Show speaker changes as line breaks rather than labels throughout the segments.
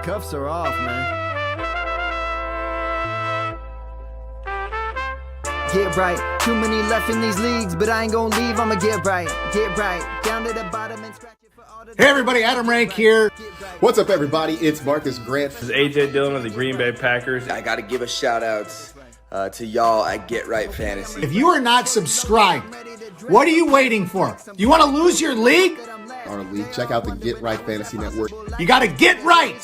cuffs are off, man. Get right. Too many left in these leagues, but I ain't gonna leave. I'ma get right. Get right. Down to the bottom and scratch it for all the.
Hey everybody, Adam Rank here.
What's up, everybody? It's Marcus Grant.
This is AJ Dillon of the Green Bay Packers.
I got to give a shout out to y'all at Get Right Fantasy.
If you are not subscribed, what are you waiting for? You want to lose your league?
Our league. Check out the Get Right Fantasy Network.
You got to get right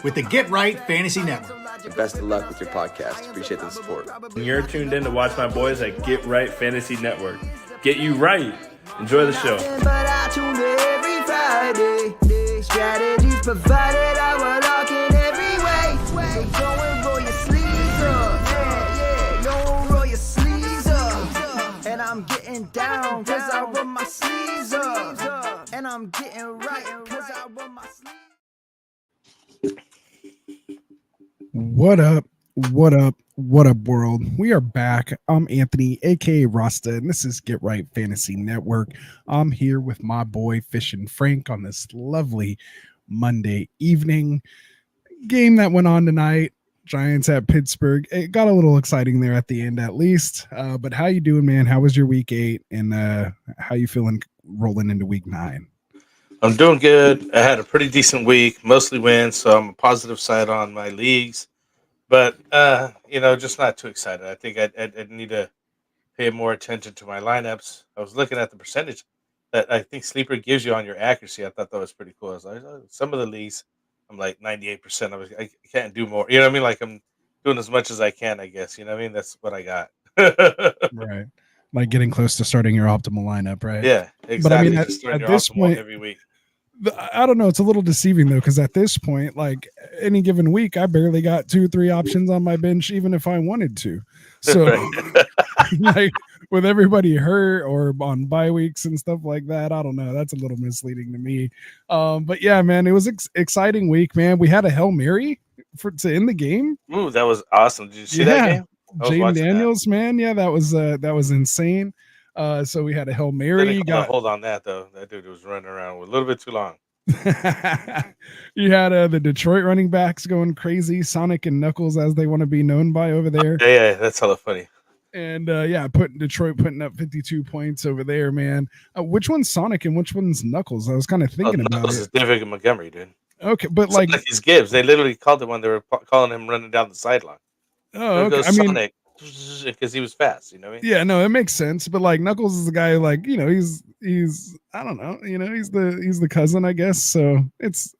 with the Get Right Fantasy Network.
And best of luck with your podcast. Appreciate the support.
And you're tuned in to watch my boys at Get Right Fantasy Network. Get you right. Enjoy the show.
But I tune in every Friday. Strategies provided, I will lock in every way. So go and roll your sleeves up. Yeah, go roll your sleeves up. And I'm getting down cause I roll my sleeves up. And I'm getting right cause I roll my sleeves.
What up? What up? What up, world? We are back. I'm Anthony, aka Rasta, and this is Get Right Fantasy Network. I'm here with my boy Fish and Frank on this lovely Monday evening. Game that went on tonight, Giants at Pittsburgh. It got a little exciting there at the end, at least. But how you doing, man? How was your week 8, and how you feeling rolling into week 9?
I'm doing good. I had a pretty decent week, mostly wins, so I'm a positive side on my leagues. But, just not too excited. I think I need to pay more attention to my lineups. I was looking at the percentage that I think Sleeper gives you on your accuracy. I thought that was pretty cool. I was like, some of the leagues, I'm like 98%. I can't do more. You know what I mean? Like I'm doing as much as I can, I guess. You know what I mean? That's what I got.
Right. Like getting close to starting your optimal lineup, right?
Yeah, exactly.
But I mean,
at
this point,
every week.
I don't know. It's a little deceiving, though, because at this point, like any given week, I barely got 2-3 options on my bench, even if I wanted to. So, like with everybody hurt or on bye weeks and stuff like that, I don't know. That's a little misleading to me. But yeah, man, it was exciting week, man. We had a Hail Mary to end the game.
Ooh, that was awesome. Did you see that game?
Jaden Daniels, man. Yeah, that was insane. So we had a Hail Mary.
Hold on that, though. That dude was running around a little bit too long.
You had the Detroit running backs going crazy, Sonic and Knuckles, as they want to be known by over there.
Yeah, that's hella funny.
And Detroit putting up 52 points over there, man. Which one's Sonic and which one's Knuckles? I was kind of thinking about
Knuckles
it.
Is David Montgomery, dude.
Okay, but
like his Gibbs, they literally called him when they were calling him running down the sideline.
Oh, okay. I mean,
Sonic, because he was fast, you know what I mean?
Yeah, no, it makes sense. But like Knuckles is the guy, like, he's I don't know, he's the cousin, I guess. So it's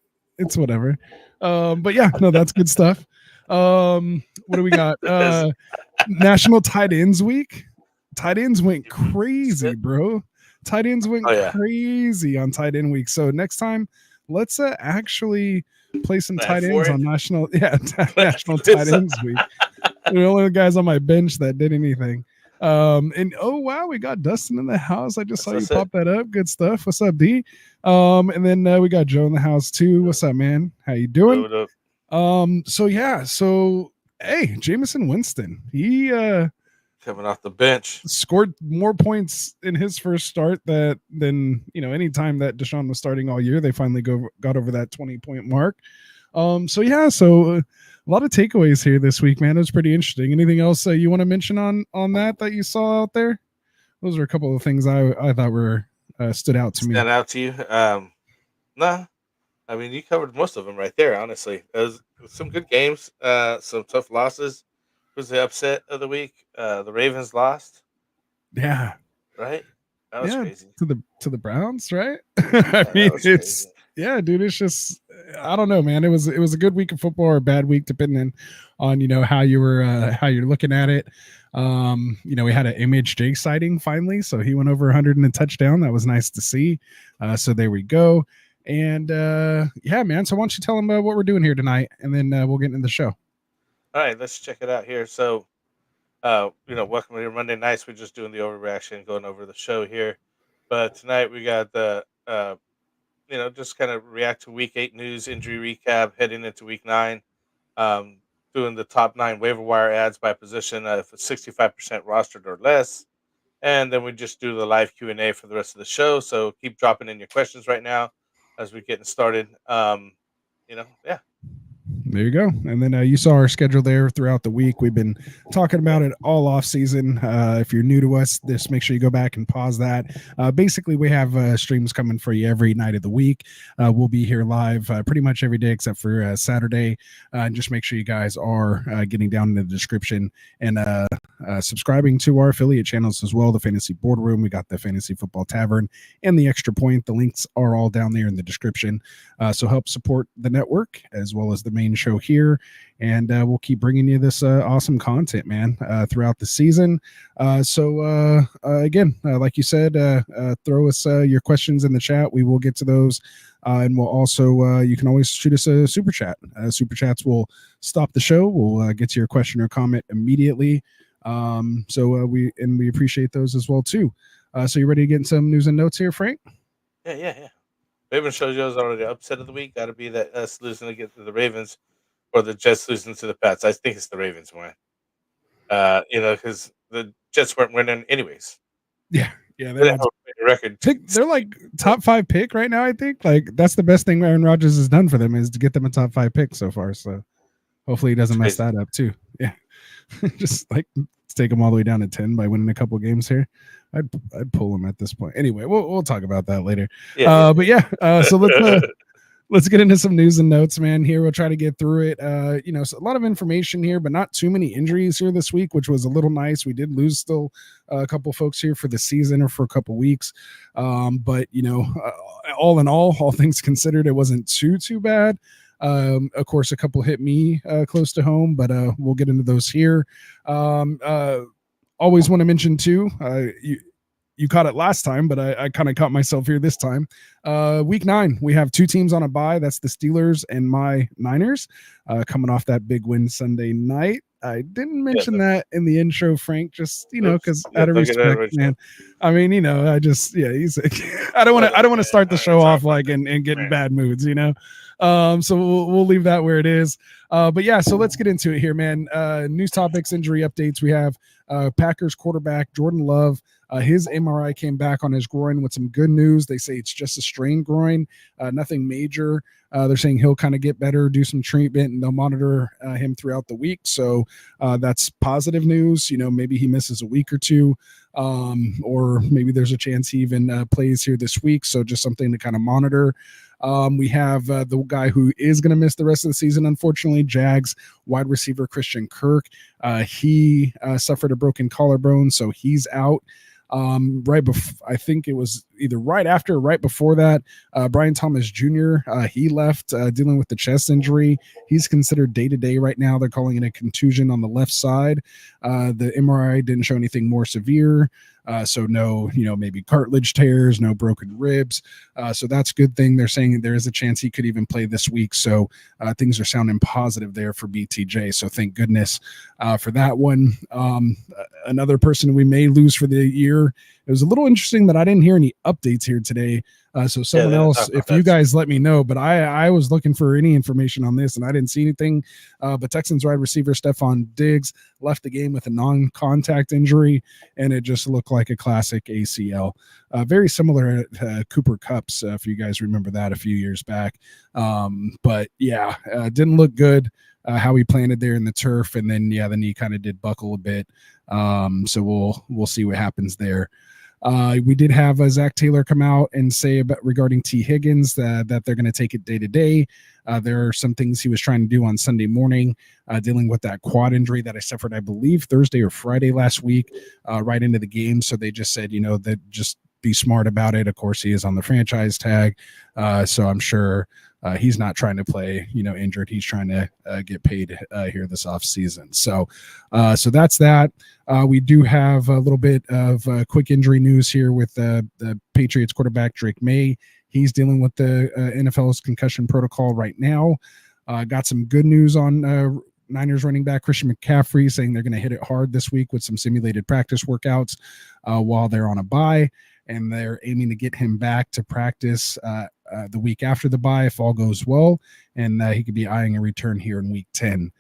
whatever. But yeah, no, that's good stuff. What do we got? National Tight Ends Week. Tight ends went crazy, bro. Tight ends went crazy on Tight End Week. So next time, let's actually play some tight ends on National Tight Ends Week. The only guys on my bench that did anything. And oh wow, we got Dustin in the house. I just saw you pop that up. Good stuff. What's up, D? And then we got Joe in the house too. What's up, man? How you doing?
What up?
So hey, Jameson Winston. He
coming off the bench
scored more points in his first start than any time that Deshaun was starting all year. They finally got over that 20-point mark. So a lot of takeaways here this week, man. It was pretty interesting. Anything else you want to mention on that you saw out there? Those are a couple of things I thought were stood out to me.
Stand out to you? Nah. I mean, you covered most of them right there, honestly. It was some good games, some tough losses. It was the upset of the week. The Ravens lost.
Yeah.
Right? That was crazy.
To the Browns, right? I mean, it's crazy. Yeah, dude, it's just I don't know, man. It was a good week of football or a bad week, depending on how you're looking at it. We had an MHJ sighting finally, so he went over 100 in a touchdown. That was nice to see. So there we go. And yeah, man. So why don't you tell them what we're doing here tonight, and then we'll get into the show.
All right, let's check it out here. So, welcome to your Monday nights. We're just doing the overreaction, going over the show here. But tonight we got the just kind of react to week 8 news, injury recap, heading into week 9, doing the top 9 waiver wire ads by position, if it's 65% rostered or less. And then we just do the live Q&A for the rest of the show. So keep dropping in your questions right now as we're getting started. Yeah.
There you go. And then you saw our schedule there throughout the week. We've been talking about it all off season. If you're new to us, just make sure you go back and pause that. Basically, we have streams coming for you every night of the week. We'll be here live pretty much every day except for Saturday. Just make sure you guys are getting down in the description and subscribing to our affiliate channels as well. The Fantasy Boardroom, we got the Fantasy Football Tavern, and the Extra Point. The links are all down there in the description. So help support the network as well as the main show here, and we'll keep bringing you this awesome content, man, throughout the season. So again, like you said, throw us your questions in the chat. We will get to those, and we'll also you can always shoot us a super chat. Super chats will stop the show. We'll get to your question or comment immediately. So we appreciate those as well too. So you ready to get in some news and notes here, Frank?
Yeah. Ravens shows you is already upset of the week. Got to be that us losing against the Ravens or the Jets losing to the Pats. I think it's the Ravens win. Because the Jets weren't winning anyways.
Yeah.
They have a record.
They're like top 5 pick right now. I think like that's the best thing Aaron Rodgers has done for them is to get them a top 5 pick so far. So hopefully he doesn't mess that up too. Yeah, just like take them all the way down to 10 by winning a couple games here. I'd pull them at this point. Anyway, we'll talk about that later. But yeah, so let's get into some news and notes, man. Here we'll try to get through it. So a lot of information here, but not too many injuries here this week, which was a little nice. We did lose still a couple folks here for the season or for a couple weeks, but all in all things considered, it wasn't too bad. Of course, a couple hit me close to home, but we'll get into those here. Always want to mention too, you caught it last time, but I kind of caught myself here this time. Week 9, we have 2 teams on a bye. That's the Steelers and my Niners, coming off that big win Sunday night. I didn't mention that in the intro, Frank, just, because out of respect, man. I mean, I just, I don't want to start the show off like and get in bad moods, so we'll leave that where it is. But yeah, so let's get into it here, man. News topics, injury updates. We have Packers quarterback Jordan Love. His MRI came back on his groin with some good news. They say it's just a strained groin, nothing major. They're saying he'll kind of get better, do some treatment, and they'll monitor him throughout the week. So that's positive news. Maybe he misses a week or two, or maybe there's a chance he even plays here this week. So just something to kind of monitor. We have the guy who is going to miss the rest of the season, unfortunately, Jags wide receiver Christian Kirk. He suffered a broken collarbone, so he's out. Right before, I think it was either right after or right before that, Brian Thomas Jr., he left dealing with the chest injury. He's considered day-to-day right now. They're calling it a contusion on the left side. The MRI didn't show anything more severe. So no, maybe cartilage tears, no broken ribs. So that's a good thing. They're saying there is a chance he could even play this week. So things are sounding positive there for BTJ. So thank goodness for that one. Another person we may lose for the year. It was a little interesting that I didn't hear any updates here today. So someone else, if you guys let me know, but I was looking for any information on this and I didn't see anything. But Texans wide receiver Stephon Diggs left the game with a non-contact injury, and it just looked like a classic ACL. Very similar to Cooper Kupp's, if you guys remember that a few years back. But yeah, didn't look good. How he planted there in the turf, and then the knee kind of did buckle a bit. So we'll see what happens there. We did have Zach Taylor come out and say about regarding T. Higgins that they're going to take it day to day. There are some things he was trying to do on Sunday morning, dealing with that quad injury that I suffered, I believe, Thursday or Friday last week, right into the game. So they just said, that just be smart about it. Of course, he is on the franchise tag. So I'm sure he's not trying to play, injured. He's trying to get paid here this off season. So that's that. We do have a little bit of quick injury news here with the Patriots quarterback Drake May. He's dealing with the NFL's concussion protocol right now. Got some good news on Niners running back Christian McCaffrey, saying they're going to hit it hard this week with some simulated practice workouts while they're on a bye. And they're aiming to get him back to practice the week after the bye if all goes well, and he could be eyeing a return here in week 10.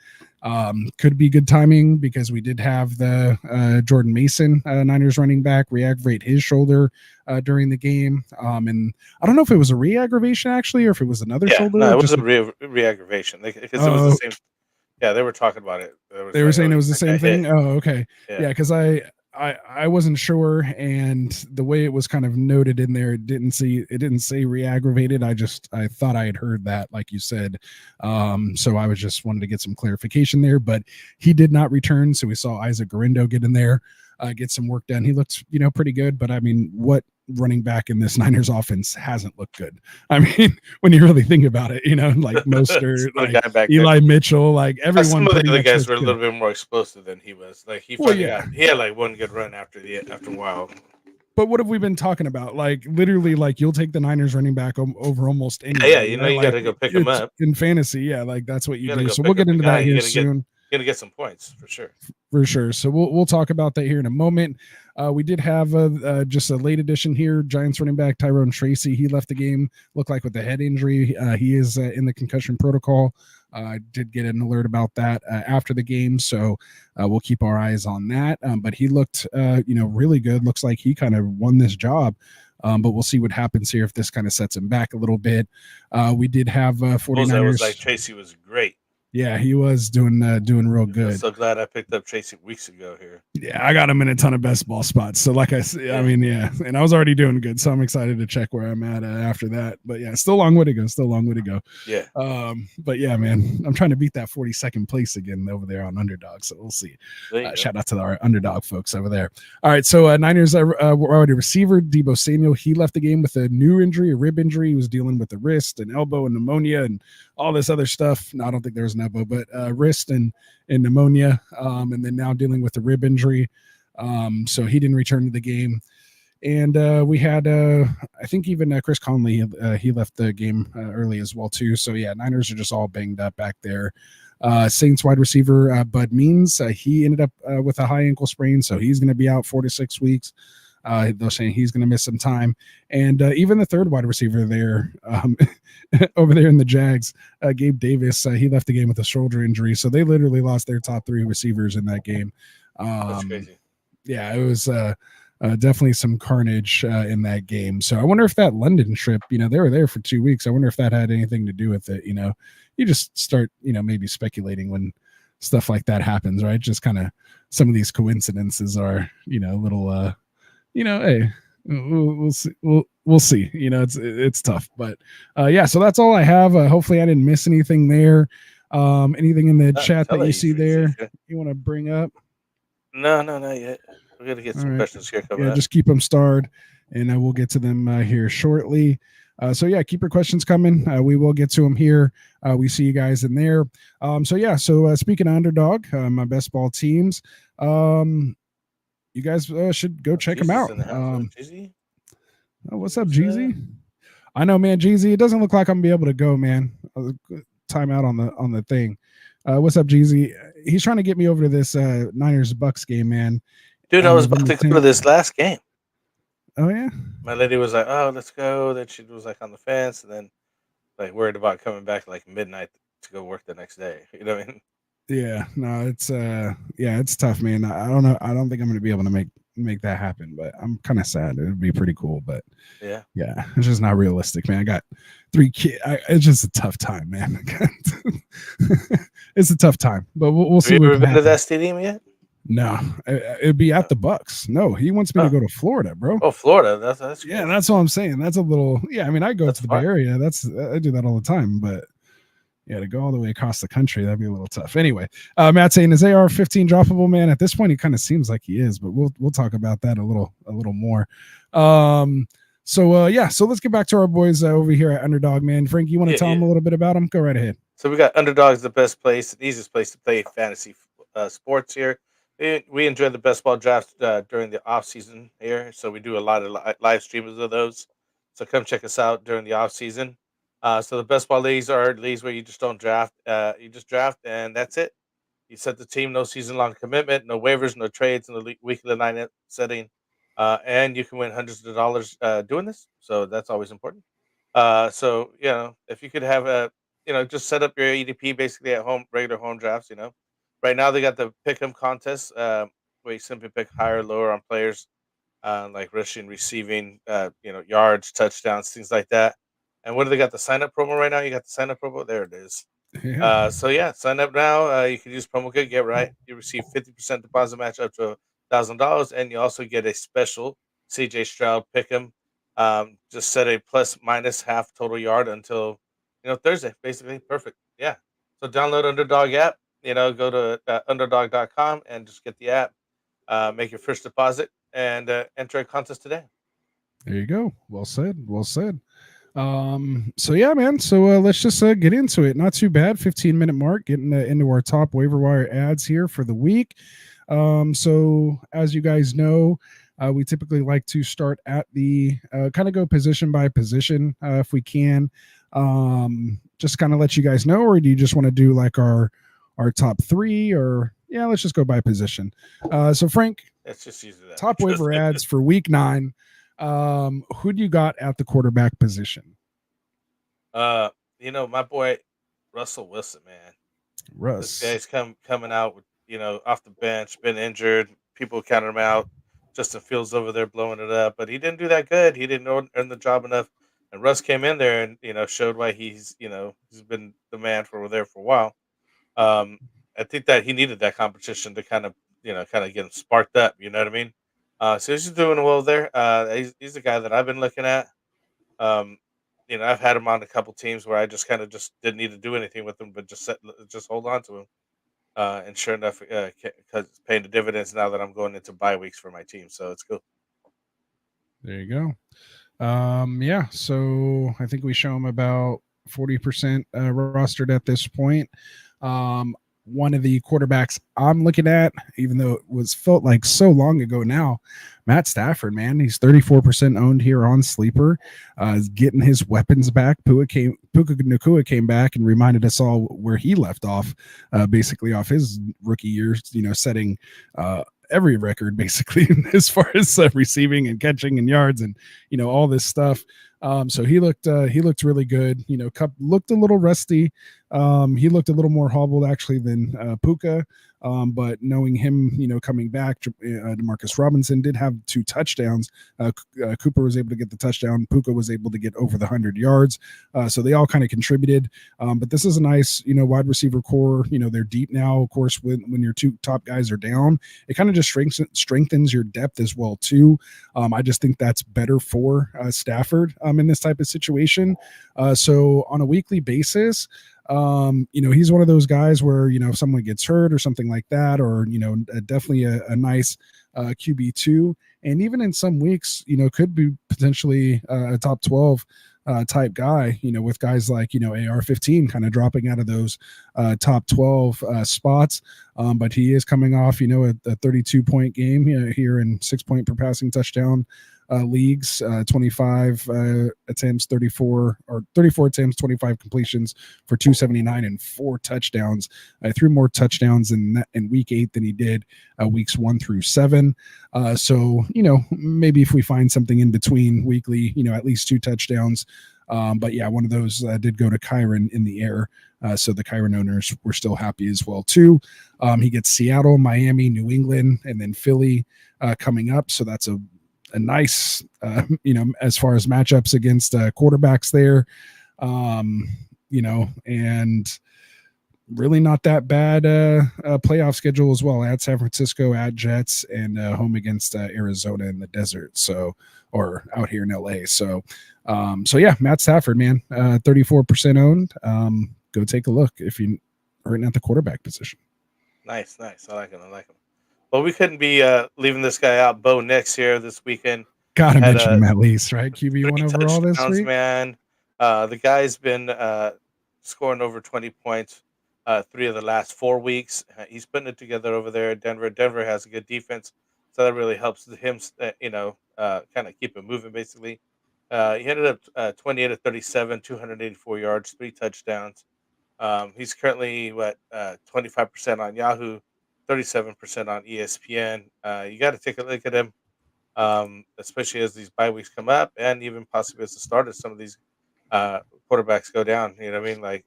Could be good timing because we did have the Jordan Mason, Niners running back, re-aggravate his shoulder during the game. And I don't know if it was a re-aggravation actually, or if it was another shoulder.
No, it was a re-aggravation because it was the same. Yeah, they were talking about it.
They were saying it was the same thing.
Hit.
Oh, okay. Yeah, because I wasn't sure, and the way it was kind of noted in there, it didn't say re-aggravated. I thought I had heard that, like you said. So I was just wanted to get some clarification there, but he did not return. So we saw Isaac Garindo get in there, get some work done. He looked, pretty good, but I mean, what running back in this Niners offense hasn't looked good? I mean, when you really think about it, like Mostert, like Eli Mitchell, like everyone.
Some of the other guys were a little bit more explosive than he was. Like he had like one good run after a while.
But what have we been talking about? Like literally, like you'll take the Niners running back over almost any.
Yeah, you got to go pick him up
in fantasy. Yeah, like that's what you do. So we'll get into that here soon.
You're gonna get some points for sure.
For sure. So we'll talk about that here in a moment. We did have just a late addition here. Giants running back Tyrone Tracy. He left the game, looked like with a head injury. He is in the concussion protocol. I did get an alert about that after the game, so we'll keep our eyes on that. But he looked, really good. Looks like he kind of won this job. But we'll see what happens here if this kind of sets him back a little bit. We did have 49ers.
I was like Tracy was great.
Yeah, he was doing real good.
I'm so glad I picked up Tracy weeks ago here.
Yeah, I got him in a ton of best ball spots. So like I said, I mean, yeah, and I was already doing good. So I'm excited to check where I'm at after that. But yeah, still a long way to go.
Yeah.
But yeah, man, I'm trying to beat that 42nd place again over there on Underdog. So we'll see. Shout out to our Underdog folks over there. All right, so Niners were already receiver Deebo Samuel. He left the game with a new injury, a rib injury. He was dealing with the wrist and elbow and pneumonia and all this other stuff. No, I don't think there was an elbow, but wrist and pneumonia, and then now dealing with the rib injury. So he didn't return to the game. And we had, I think even Chris Conley, he left the game early as well too. So yeah, Niners are just all banged up back there. Saints wide receiver Bud Means, he ended up with a high ankle sprain, so he's going to be out 4 to 6 weeks. They're saying he's going to miss some time. And even the third wide receiver there, over there in the Jags, Gabe Davis, he left the game with a shoulder injury. So they literally lost their top 3 receivers in that game.
That's crazy.
Yeah, it was definitely some carnage in that game. So I wonder if that London trip, they were there for 2 weeks. I wonder if that had anything to do with it. You just start, maybe speculating when stuff like that happens, right? Just kind of some of these coincidences are, a little, hey, we'll see. We'll see. It's tough, but yeah. So that's all I have. Hopefully, I didn't miss anything there. Anything in the chat that you see there you want to bring up?
No, not yet. We're gonna get some questions here coming up.
Just keep them starred, and we'll get to them here shortly. So yeah, keep your questions coming. We will get to them here. We see you guys in there. So yeah. So speaking of Underdog, my best ball teams. You guys should go check them out. What's up, Jeezy? I know, man, Jeezy. It doesn't look like I'm gonna be able to go, man. Time out on the thing. What's up, Jeezy? He's trying to get me over to this Niners Bucks game, man.
Dude, I was about to go to this last game.
Oh yeah.
My lady was like, "Oh, let's go." Then she was like on the fence, and then like worried about coming back like midnight to go work the next day. You know what I mean?
Yeah, no, it's tough, man. I don't know. I don't think I'm gonna be able to make that happen, but I'm kind of sad. It would be pretty cool, but yeah, it's just not realistic, man. I got 3 kids. It's just a tough time, man. It's a tough time, but we'll see.
Have you ever been to that stadium yet?
No, it'd be at the Bucks. No, he wants me to go to Florida, bro.
Oh, Florida. That's
yeah. That's what I'm saying. That's a little. Yeah, I mean, I go to the Bay Area. I do that all the time, but. Yeah, to go all the way across the country, that'd be a little tough. Anyway, Matt saying, is AR-15 droppable, man? At this point, he kind of seems like he is, but we'll talk about that a little more. So let's get back to our boys over here at Underdog, man. Frank, you want to tell them a little bit about them? Go right ahead.
So we got Underdog's the best place, the easiest place to play fantasy sports here. We enjoy the best ball drafts during the off season here, so we do a lot of live streams of those. So come check us out during the off season. So the best ball leagues are leagues where you just don't draft. You just draft, and that's it. You set the team, no season-long commitment, no waivers, no trades, no weekly lineup setting, and you can win hundreds of dollars doing this. So that's always important. So if you could have just set up your ADP basically at home, regular home drafts. Right now they got the pick'em contest, where you simply pick higher or lower on players, like rushing, receiving, yards, touchdowns, things like that. And what do they got? The sign up promo right now. You got the sign up promo. There it is.
Yeah.
So yeah, sign up now. You can use promo code Get Right. You receive 50% deposit match up to $1,000, and you also get a special CJ Stroud pick'em. Just set a plus minus half total yard until Thursday. Basically, perfect. Yeah. So download Underdog app. Go to underdog.com and just get the app. Make your first deposit and enter a contest today.
There you go. Well said. Well said. So yeah, man. So let's just get into it. Not too bad. 15-minute mark. Getting into our top waiver wire ads here for the week. So as you guys know, we typically like to start at the kind of go position by position if we can. Just kind of let you guys know, or do you just want to do like our top three, or yeah, let's just go by position. So Frank,
let's just use that.
Top waiver ads for week 9. Who do you got at the quarterback position?
My boy Russell Wilson, man.
Russ.
This guy's coming out with, off the bench, been injured. People counted him out. Justin Fields over there blowing it up, but he didn't do that good. He didn't earn the job enough. And Russ came in there and, showed why he's been the man for there for a while. I think that he needed that competition to kind of get him sparked up. You know what I mean? So he's doing well there. He's the guy that I've been looking at. Um, I've had him on a couple teams where I just just didn't need to do anything with him, but just hold on to him. And sure enough, because it's paying the dividends now that I'm going into bye weeks for my team, so it's cool.
There you go. Yeah, so I think we show him about 40% rostered at this point. One of the quarterbacks I'm looking at, even though it felt like so long ago now, Matt Stafford, man, he's 34% owned here on Sleeper. Is getting his weapons back. Puka Nacua came back and reminded us all where he left off, basically off his rookie year, setting every record basically as far as receiving and catching and yards and all this stuff. So he looked really good. Cup looked a little rusty. He looked a little more hobbled actually than Puka. But knowing him, coming back, Demarcus Robinson did have 2 touchdowns. Cooper was able to get the touchdown. Puka was able to get over the 100 yards. So they all kind of contributed. But this is a nice, wide receiver core. They're deep now. Of course, when your 2 top guys are down, it kind of just strengthens your depth as well too. I just think that's better for Stafford in this type of situation. So on a weekly basis, he's one of those guys where, if someone gets hurt or something like that, or, definitely a nice QB2. And even in some weeks, could be potentially a top 12 type guy, with guys like, AR-15 kind of dropping out of those top 12 spots. But he is coming off, a 32-point game here in 6-point per passing touchdown leagues, 25 attempts, 34 attempts, 25 completions for 279 and 4 touchdowns. 3 more touchdowns in week 8 than he did weeks 1 through 7. So, maybe if we find something in between weekly, at least 2 touchdowns. But yeah, one of those did go to Kyron in the air. So the Kyron owners were still happy as well too. He gets Seattle, Miami, New England, and then Philly coming up. So that's a nice, as far as matchups against quarterbacks there, and really not that bad playoff schedule as well. At San Francisco, at Jets, and home against Arizona in the desert. So, or out here in LA. So yeah, Matt Stafford, man, 34% owned. Go take a look if you are at the quarterback position.
Nice. I like him. Well, we couldn't be leaving this guy out. Bo Nix here this weekend.
Gotta mention him at least, right? QB1 overall this week.
Man. The guy's been scoring over 20 points 3 of the last 4 weeks. He's putting it together over there at Denver. Denver has a good defense, so that really helps him, kind of keep it moving, basically. He ended up 28 of 37, 284 yards, 3 touchdowns. He's currently 25% on Yahoo, 37% on ESPN. You got to take a look at him, especially as these bye weeks come up, and even possibly as the start of some of these quarterbacks go down. You know what I mean? Like,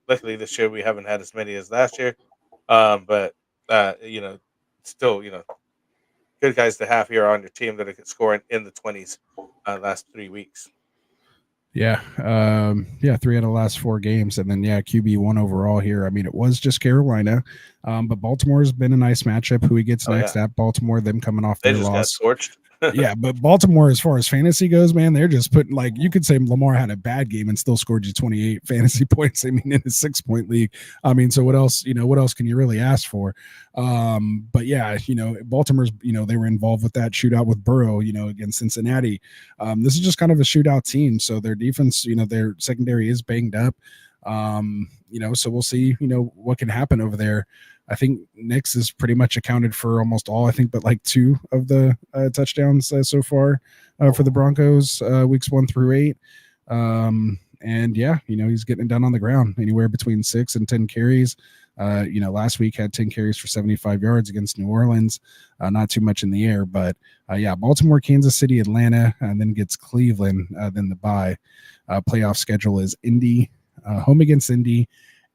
luckily this year we haven't had as many as last year. But still, good guys to have here on your team that are scoring in the 20s last 3 weeks.
Yeah. 3 out of the last 4 games. And then, QB1 overall here. I mean, it was just Carolina, but Baltimore's been a nice matchup. Who he gets next at Baltimore, them coming off
They
their
just
loss.
got torched.
Yeah, but Baltimore, as far as fantasy goes, man, they're just putting, like, you could say Lamar had a bad game and still scored you 28 fantasy points. I mean, in a 6-point league. I mean, so what else can you really ask for? But yeah, Baltimore's, they were involved with that shootout with Burrow, against Cincinnati. This is just kind of a shootout team. So their defense, their secondary is banged up. So we'll see, what can happen over there. I think Nix is pretty much accounted for almost all, I think, but like 2 of the touchdowns so far for the Broncos, weeks 1 through 8. And yeah, he's getting it done on the ground, anywhere between 6 and 10 carries. Last week had 10 carries for 75 yards against New Orleans. Not too much in the air, but Baltimore, Kansas City, Atlanta, and then gets Cleveland, then the bye. Playoff schedule is Indy, home against Indy,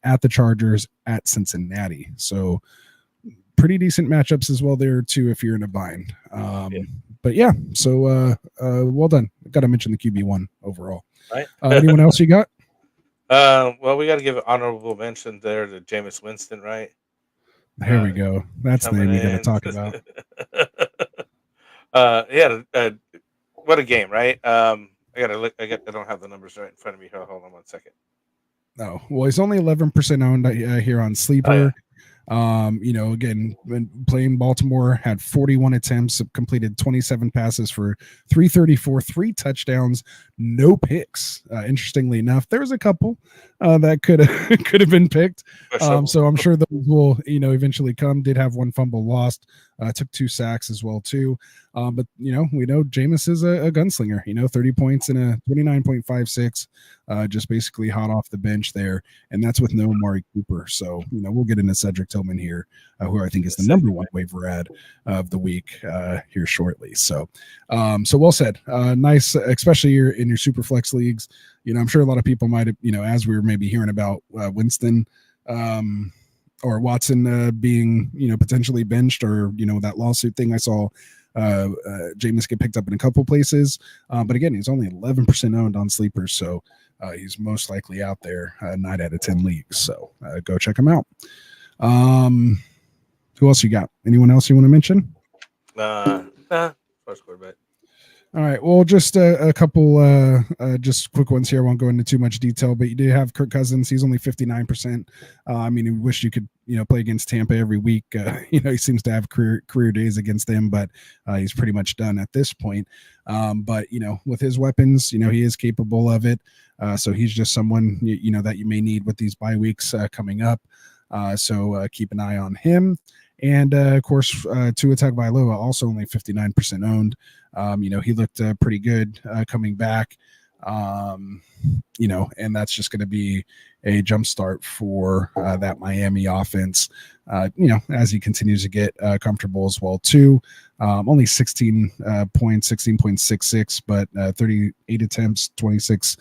at the Chargers, at Cincinnati. So pretty decent matchups as well there too, if you're in a bind. But yeah, so well done. Got to mention the QB1 overall.
Right.
Anyone else you got?
Well, we got to give an honorable mention there to Jameis Winston, right?
There we go. That's the name we got to talk about.
What a game, right? I gotta look. I don't have the numbers right in front of me. Hold on 1 second.
No, well, he's only 11% owned here on Sleeper. Again, when playing Baltimore, had 41 attempts, completed 27 passes for 334, 3 touchdowns, no picks. Interestingly enough, there was a couple that could have been picked. So I'm sure those will, eventually come. Did have 1 fumble lost, took 2 sacks as well too. But we know Jameis is a gunslinger. 30 points in a 29.56, just basically hot off the bench there, and that's with no Amari Cooper. So we'll get into Cedric Tillman here, who I think is the number 1 waiver ad of the week here shortly. So well said. Nice, especially in your super flex leagues. I'm sure a lot of people might have, as we were maybe hearing about Winston or Watson being, potentially benched, or, that lawsuit thing I saw Jameis get picked up in a couple places. But again, he's only 11% owned on Sleepers. So he's most likely out there 9 out of 10 leagues. So go check him out. Who else you got? Anyone else you want to mention?
First quarterback.
All right. Well, just a couple just quick ones here. I won't go into too much detail, but you do have Kirk Cousins. He's only 59%. I mean, I wish you could, play against Tampa every week. He seems to have career days against them, but he's pretty much done at this point. But, with his weapons, he is capable of it. So he's just someone, that you may need with these bye weeks coming up. So keep an eye on him. And of course, Tua Tagovailoa, also only 59% owned. He looked pretty good coming back. And that's just going to be a jump start for that Miami offense, as he continues to get comfortable as well too. Only 16 points, 16.66, but 38 attempts, 26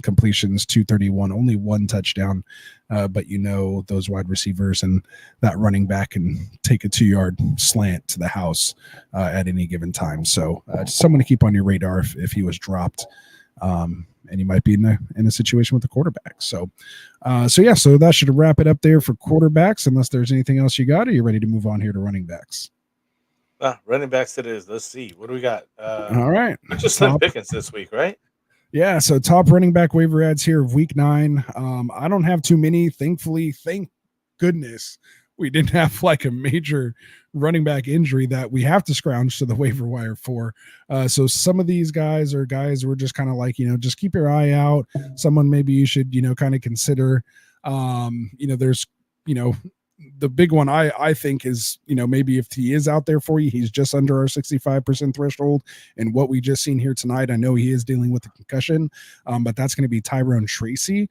completions, 231, only 1 touchdown. But those wide receivers and that running back can take a 2-yard slant to the house at any given time. So just someone to keep on your radar if he was dropped. And he might be in a situation with the quarterback. So that should wrap it up there for quarterbacks, unless there's anything else you got. Are you ready to move on here to running backs?
Running backs it is. Let's see. What do we got?
All right.
Just Slim Pickens this week, right?
Yeah, so top running back waiver ads here of week 9. I don't have too many. Thankfully, thank goodness we didn't have like a major running back injury that we have to scrounge to the waiver wire for. So some of these guys are guys we're just kind of like, just keep your eye out. Someone maybe you should, kind of consider. There's, the big one I think is, maybe if he is out there for you, he's just under our 65% threshold. And what we just seen here tonight, I know he is dealing with a concussion, but that's going to be Tyrone Tracy.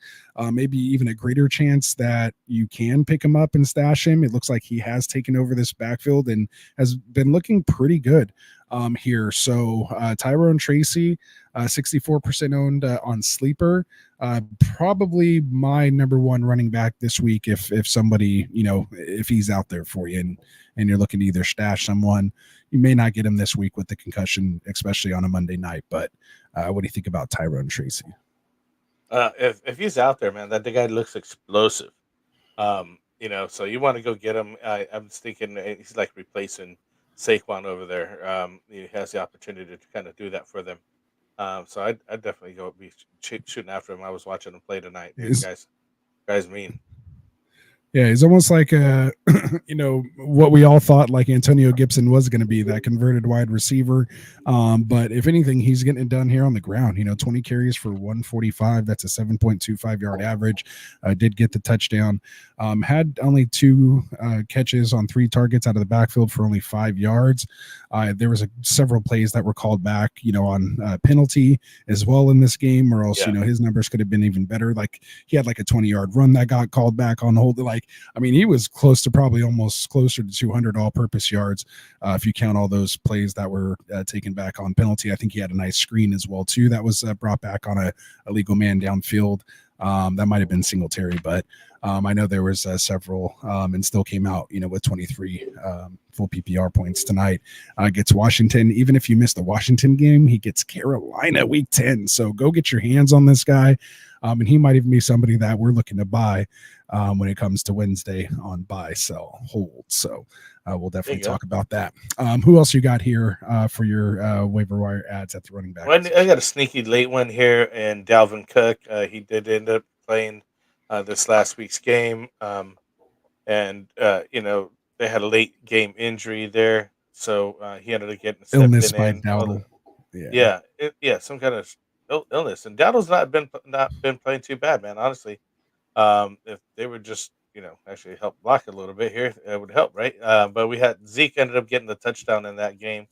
Maybe even a greater chance that you can pick him up and stash him. It looks like he has taken over this backfield and has been looking pretty good. here. So Tyrone Tracy, 64% owned on Sleeper. Probably my number one running back this week if somebody, if he's out there for you and you're looking to either stash someone. You may not get him this week with the concussion, especially on a Monday night. But what do you think about Tyrone Tracy?
If he's out there, man, that the guy looks explosive. So you want to go get him. I'm just thinking he's like replacing Saquon over there. He has the opportunity to kind of do that for them. So I'd definitely go be shooting after him. I was watching him play tonight. Dude, guys mean.
Yeah, he's almost like what we all thought like Antonio Gibson was going to be, that converted wide receiver. But if anything, he's getting it done here on the ground. 20 carries for 145. That's a 7.25 yard average. Did get the touchdown. Had only 2 catches on 3 targets out of the backfield for only 5 yards. There was several plays that were called back, on penalty as well in this game, or else, his numbers could have been even better. Like he had like a 20-yard run that got called back on hold. He was close to probably almost closer to 200 all-purpose yards if you count all those plays that were taken back on penalty. I think he had a nice screen as well too that was brought back on a legal man downfield. That might have been Singletary, but I know there was several and still came out, with 23 full PPR points tonight. Gets Washington. Even if you miss the Washington game, he gets Carolina week 10. So go get your hands on this guy. And he might even be somebody that we're looking to buy when it comes to Wednesday on buy, sell, hold. So we'll definitely talk about that. Who else you got here for your waiver wire ads at the running back?
Well, I got a sneaky late one here, and Dalvin Cook. He did end up playing this last week's game, and they had a late game injury there, so he ended up getting
illness by
in.
Dowdle.
Some kind of illness, and Dowdle's not been playing too bad, man. Honestly, if they would just actually help block a little bit here, it would help, right? But we had Zeke ended up getting the touchdown in that game,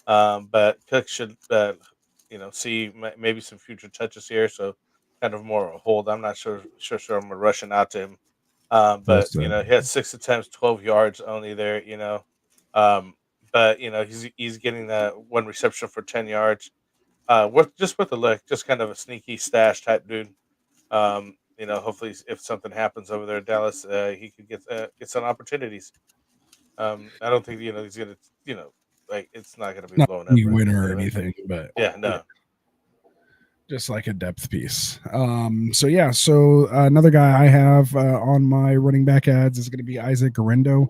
but Cook should see maybe some future touches here, so kind of more a hold. I'm not sure I'm rushing out to him, but he had 6 attempts, 12 yards only there, but he's getting that 1 reception for 10 yards. Worth a look, just kind of a sneaky stash type dude. Hopefully if something happens over there in Dallas, he could get some opportunities. I don't think he's gonna it's not gonna be
Not
blown up.
any winner or anything, but
no.
Just like a depth piece. So another guy I have on my running back ads is going to be Isaac Garendo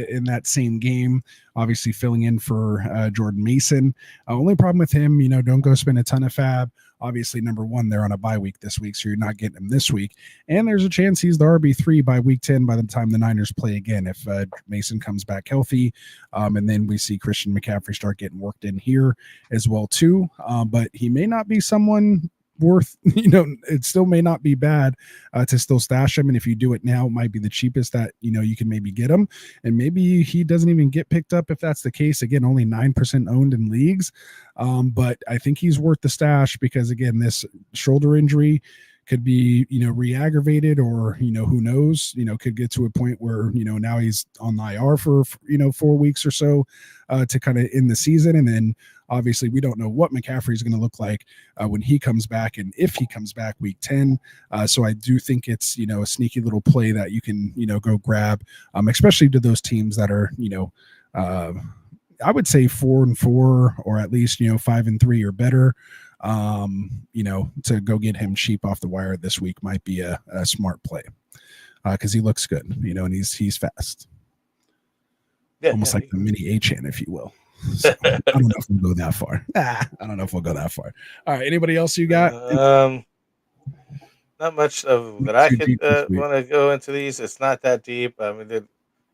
in that same game, obviously filling in for Jordan Mason. Only problem with him, don't go spend a ton of fab. Obviously, number one, they're on a bye week this week, so you're not getting him this week. And there's a chance he's the RB3 by week 10 by the time the Niners play again, if Mason comes back healthy. And then we see Christian McCaffrey start getting worked in here as well, too. But he may not be someone worth, it still may not be bad to still stash him. And if you do it now, it might be the cheapest that, you can maybe get him. And maybe he doesn't even get picked up if that's the case. Again, only 9% owned in leagues. But I think he's worth the stash because, again, this shoulder injury could be, re-aggravated or, who knows, could get to a point where, now he's on the IR for, 4 weeks or so to kind of end the season. And then obviously we don't know what McCaffrey is going to look like when he comes back and if he comes back week 10. So I do think it's, a sneaky little play that you can, go grab, especially to those teams that are, I would say 4-4 or at least, 5-3 or better. To go get him cheap off the wire this week might be a smart play because he looks good, and he's fast. Almost like the mini A-Chan, if you will. So, I don't know if we'll go that far. All right. Anybody else you got?
Not much of that I could want to go into these. It's not that deep. They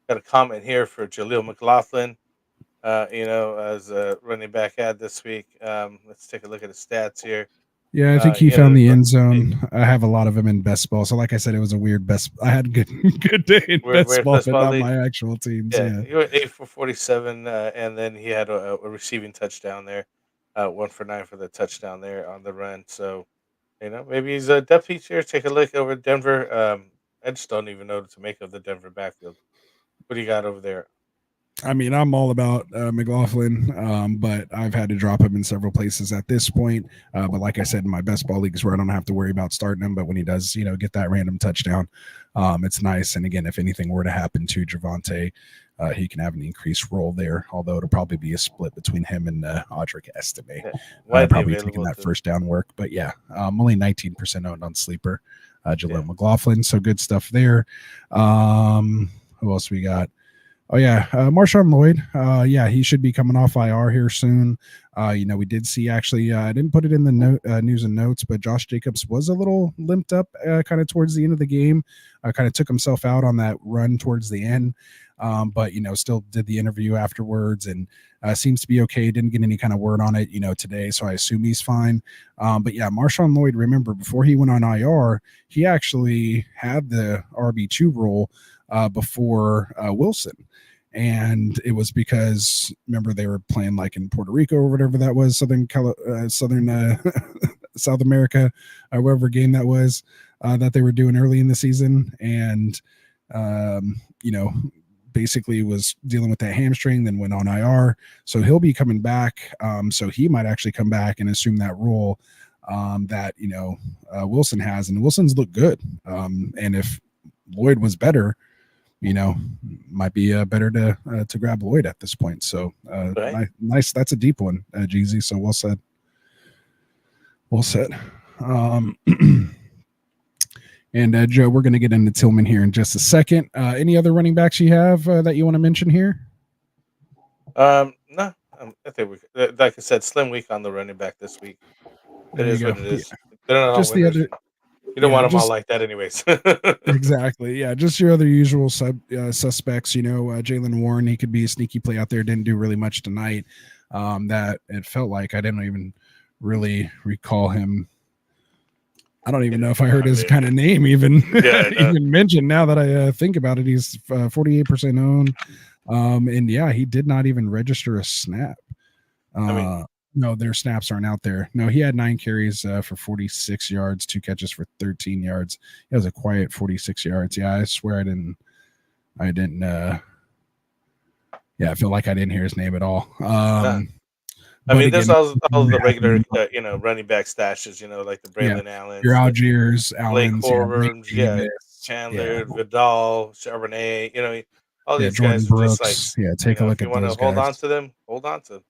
got a comment here for Jaleel McLaughlin. As a running back ad this week. Let's take a look at his stats here.
Yeah, I think he found the end zone. I have a lot of him in best ball. So like I said, it was a weird best. I had a good day in best ball, but not my actual teams. Yeah.
He went 8 for 47, and then he had a receiving touchdown there. 1 for 9 for the touchdown there on the run. So, maybe he's a depth piece here. Take a look over Denver. I just don't even know what to make of the Denver backfield. What do you got over there?
I mean, I'm all about McLaughlin, but I've had to drop him in several places at this point. But like I said, in my best ball leagues where I don't have to worry about starting him, but when he does, get that random touchdown, it's nice. And again, if anything were to happen to Javonte, he can have an increased role there, although it'll probably be a split between him and Audric Estime. Probably taking that first down work. But yeah, only 19% owned on Sleeper. Jaleel McLaughlin, so good stuff there. Who else we got? Oh yeah, Marshawn Lloyd. He should be coming off IR here soon. We did see actually. I didn't put it in the news and notes, but Josh Jacobs was a little limped up, kind of towards the end of the game. Kind of took himself out on that run towards the end, but still did the interview afterwards and seems to be okay. Didn't get any kind of word on it, today, so I assume he's fine. But yeah, Marshawn Lloyd. Remember, before he went on IR, he actually had the RB2 role before Wilson. And it was because, remember, they were playing like in Puerto Rico or whatever that was, South America, whatever game that was, that they were doing early in the season. And, basically was dealing with that hamstring, then went on IR. So he'll be coming back. So he might actually come back and assume that role that, Wilson has. And Wilson's looked good. And if Lloyd was better, might be better to grab Lloyd at this point. So nice. That's a deep one, Jeezy. So well said. Well said. And Joe, we're going to get into Tillman here in just a second. Any other running backs you have that you want to mention here?
No, I think like I said, slim week on the running back this week. It is what it is. Yeah. Just the other. You don't want them all like that anyways.
Exactly. Yeah, just your other usual suspects. Jaylen Warren, he could be a sneaky play out there. Didn't do really much tonight. That it felt like I didn't even really recall him. I don't even know if I heard his kind of name even even mentioned. Now that I think about it, he's 48% owned. And yeah, he did not even register a snap. No, their snaps aren't out there. No, he had 9 carries for 46 yards, 2 catches for 13 yards. He has a quiet 46 yards. Yeah, I swear I didn't. I feel like I didn't hear his name at all.
There's all the regular, running back stashes, like the Braylon Allen,
your Algiers,
Blake Corbin, Chandler, Vidal, Charbonnet, all these
Jordan
guys
Brooks,
just like,
take a look at
those guys. If you want to hold on to them, hold on to them.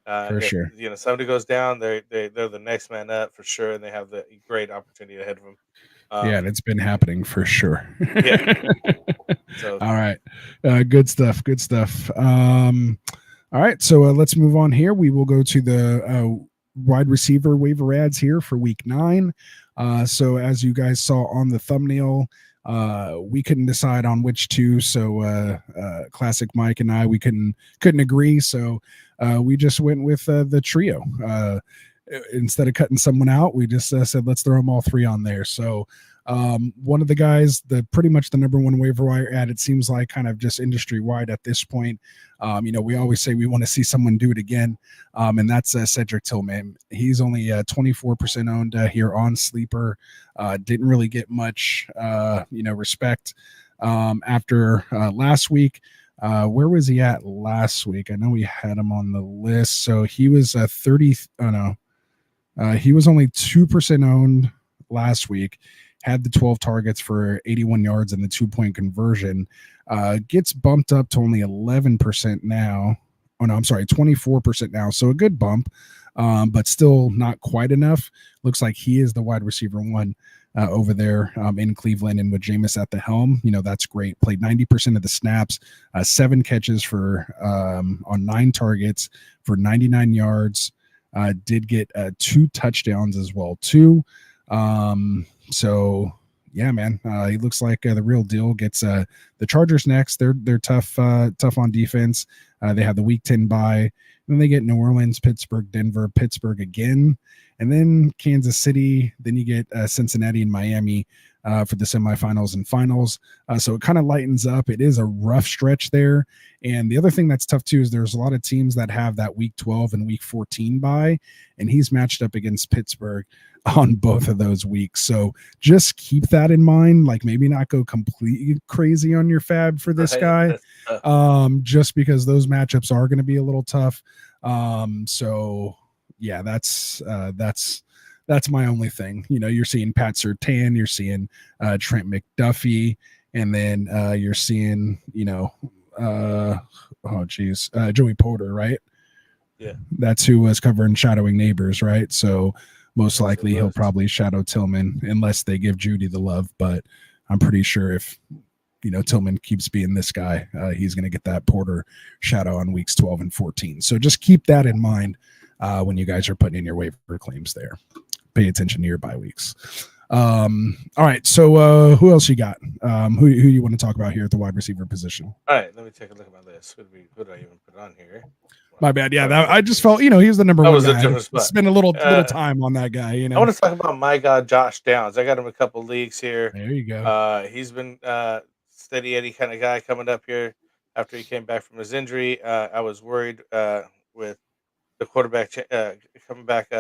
For sure.
Somebody goes down, they're the next man up for sure, and they have the great opportunity ahead of them.
And it's been happening for sure.
So,
all right. Good stuff. All right. So let's move on here. We will go to the wide receiver waiver ads here for week 9. So as you guys saw on the thumbnail, we couldn't decide on which two. So Classic Mike and I, we couldn't agree. So we just went with the trio. Instead of cutting someone out, we just said, let's throw them all 3 on there. So one of the guys, pretty much the number 1 waiver wire ad, it seems like kind of just industry wide at this point. We always say we want to see someone do it again. And that's Cedric Tillman. He's only 24% owned here on Sleeper. Didn't really get much, respect after last week. Where was he at last week? I know we had him on the list. So he was 30. Oh no, he was only 2% owned last week. Had the 12 targets for 81 yards and the 2-point conversion. Gets bumped up to only 11% now. Oh no, I'm sorry, 24% now. So a good bump, but still not quite enough. Looks like he is the wide receiver 1 over there in Cleveland, and with Jameis at the helm, that's great. Played 90% of the snaps, 7 catches for on 9 targets for 99 yards. Did get 2 touchdowns as well too. So yeah, man, he looks like the real deal. Gets the Chargers next. They're tough on defense. They have the week 10 bye. Then they get New Orleans, Pittsburgh, Denver, Pittsburgh again, and then Kansas City. Then you get Cincinnati and Miami for the semifinals and finals. So it kind of lightens up. It is a rough stretch there. And the other thing that's tough too is there's a lot of teams that have that week 12 and week 14 bye, and he's matched up against Pittsburgh on both of those weeks. So just keep that in mind. Like maybe not go completely crazy on your fab for this guy. just because those matchups are going to be a little tough. So yeah, that's my only thing. You're seeing Pat Surtain, you're seeing Trent McDuffie, and then you're seeing Joey Porter, right?
Yeah.
That's who was covering shadowing neighbors, right? So most likely he'll probably shadow Tillman unless they give Judy the love. But I'm pretty sure if Tillman keeps being this guy, he's going to get that Porter shadow on weeks 12 and 14. So just keep that in mind when you guys are putting in your waiver claims there. Pay attention to your bye weeks. All right. So who else you got? Who you want to talk about here at the wide receiver position?
All right, let me take a look at my list. Who did I even put on here?
My bad. Yeah, I just felt he was the number
That
one
was a
guy.
different spot.
Spend a little time on that guy.
I want to talk about my guy Josh Downs. I got him a couple leagues here.
There you go.
He's been steady Eddie kind of guy coming up here after he came back from his injury. I was worried with the quarterback coming back,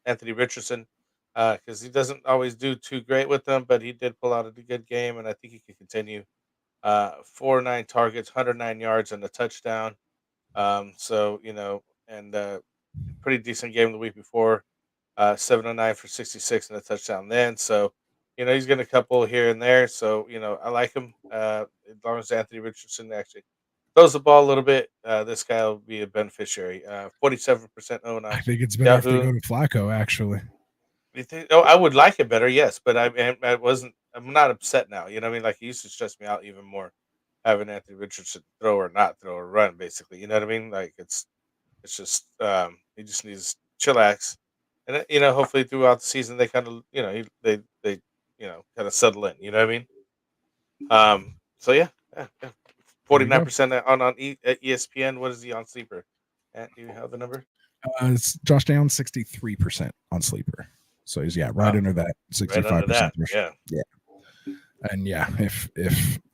Anthony Richardson, because he doesn't always do too great with them, but he did pull out a good game, and I think he can continue. 4 9 targets, 109 yards, and a touchdown. So and pretty decent game the week before. 709 for 66 and a touchdown then. So, he's getting a couple here and there. So, I like him. As long as Anthony Richardson actually throws the ball a little bit, this guy will be a beneficiary. 47% own on
I think it's better
Yahoo.
if they go to Flacco, actually.
You think? Oh, I would like it better, yes, but I wasn't. I'm not upset now. You know what I mean? Like, it used to stress me out even more having Anthony Richardson throw or not throw or run, basically. You know what I mean? Like, it's just he just needs chillax, and hopefully throughout the season they kind of they kind of settle in. You know what I mean? So yeah, 49% at ESPN. What is he on sleeper? Do you have the number?
It's Josh Downs 63% on sleeper. So he's right under that 65%.
Yeah.
And if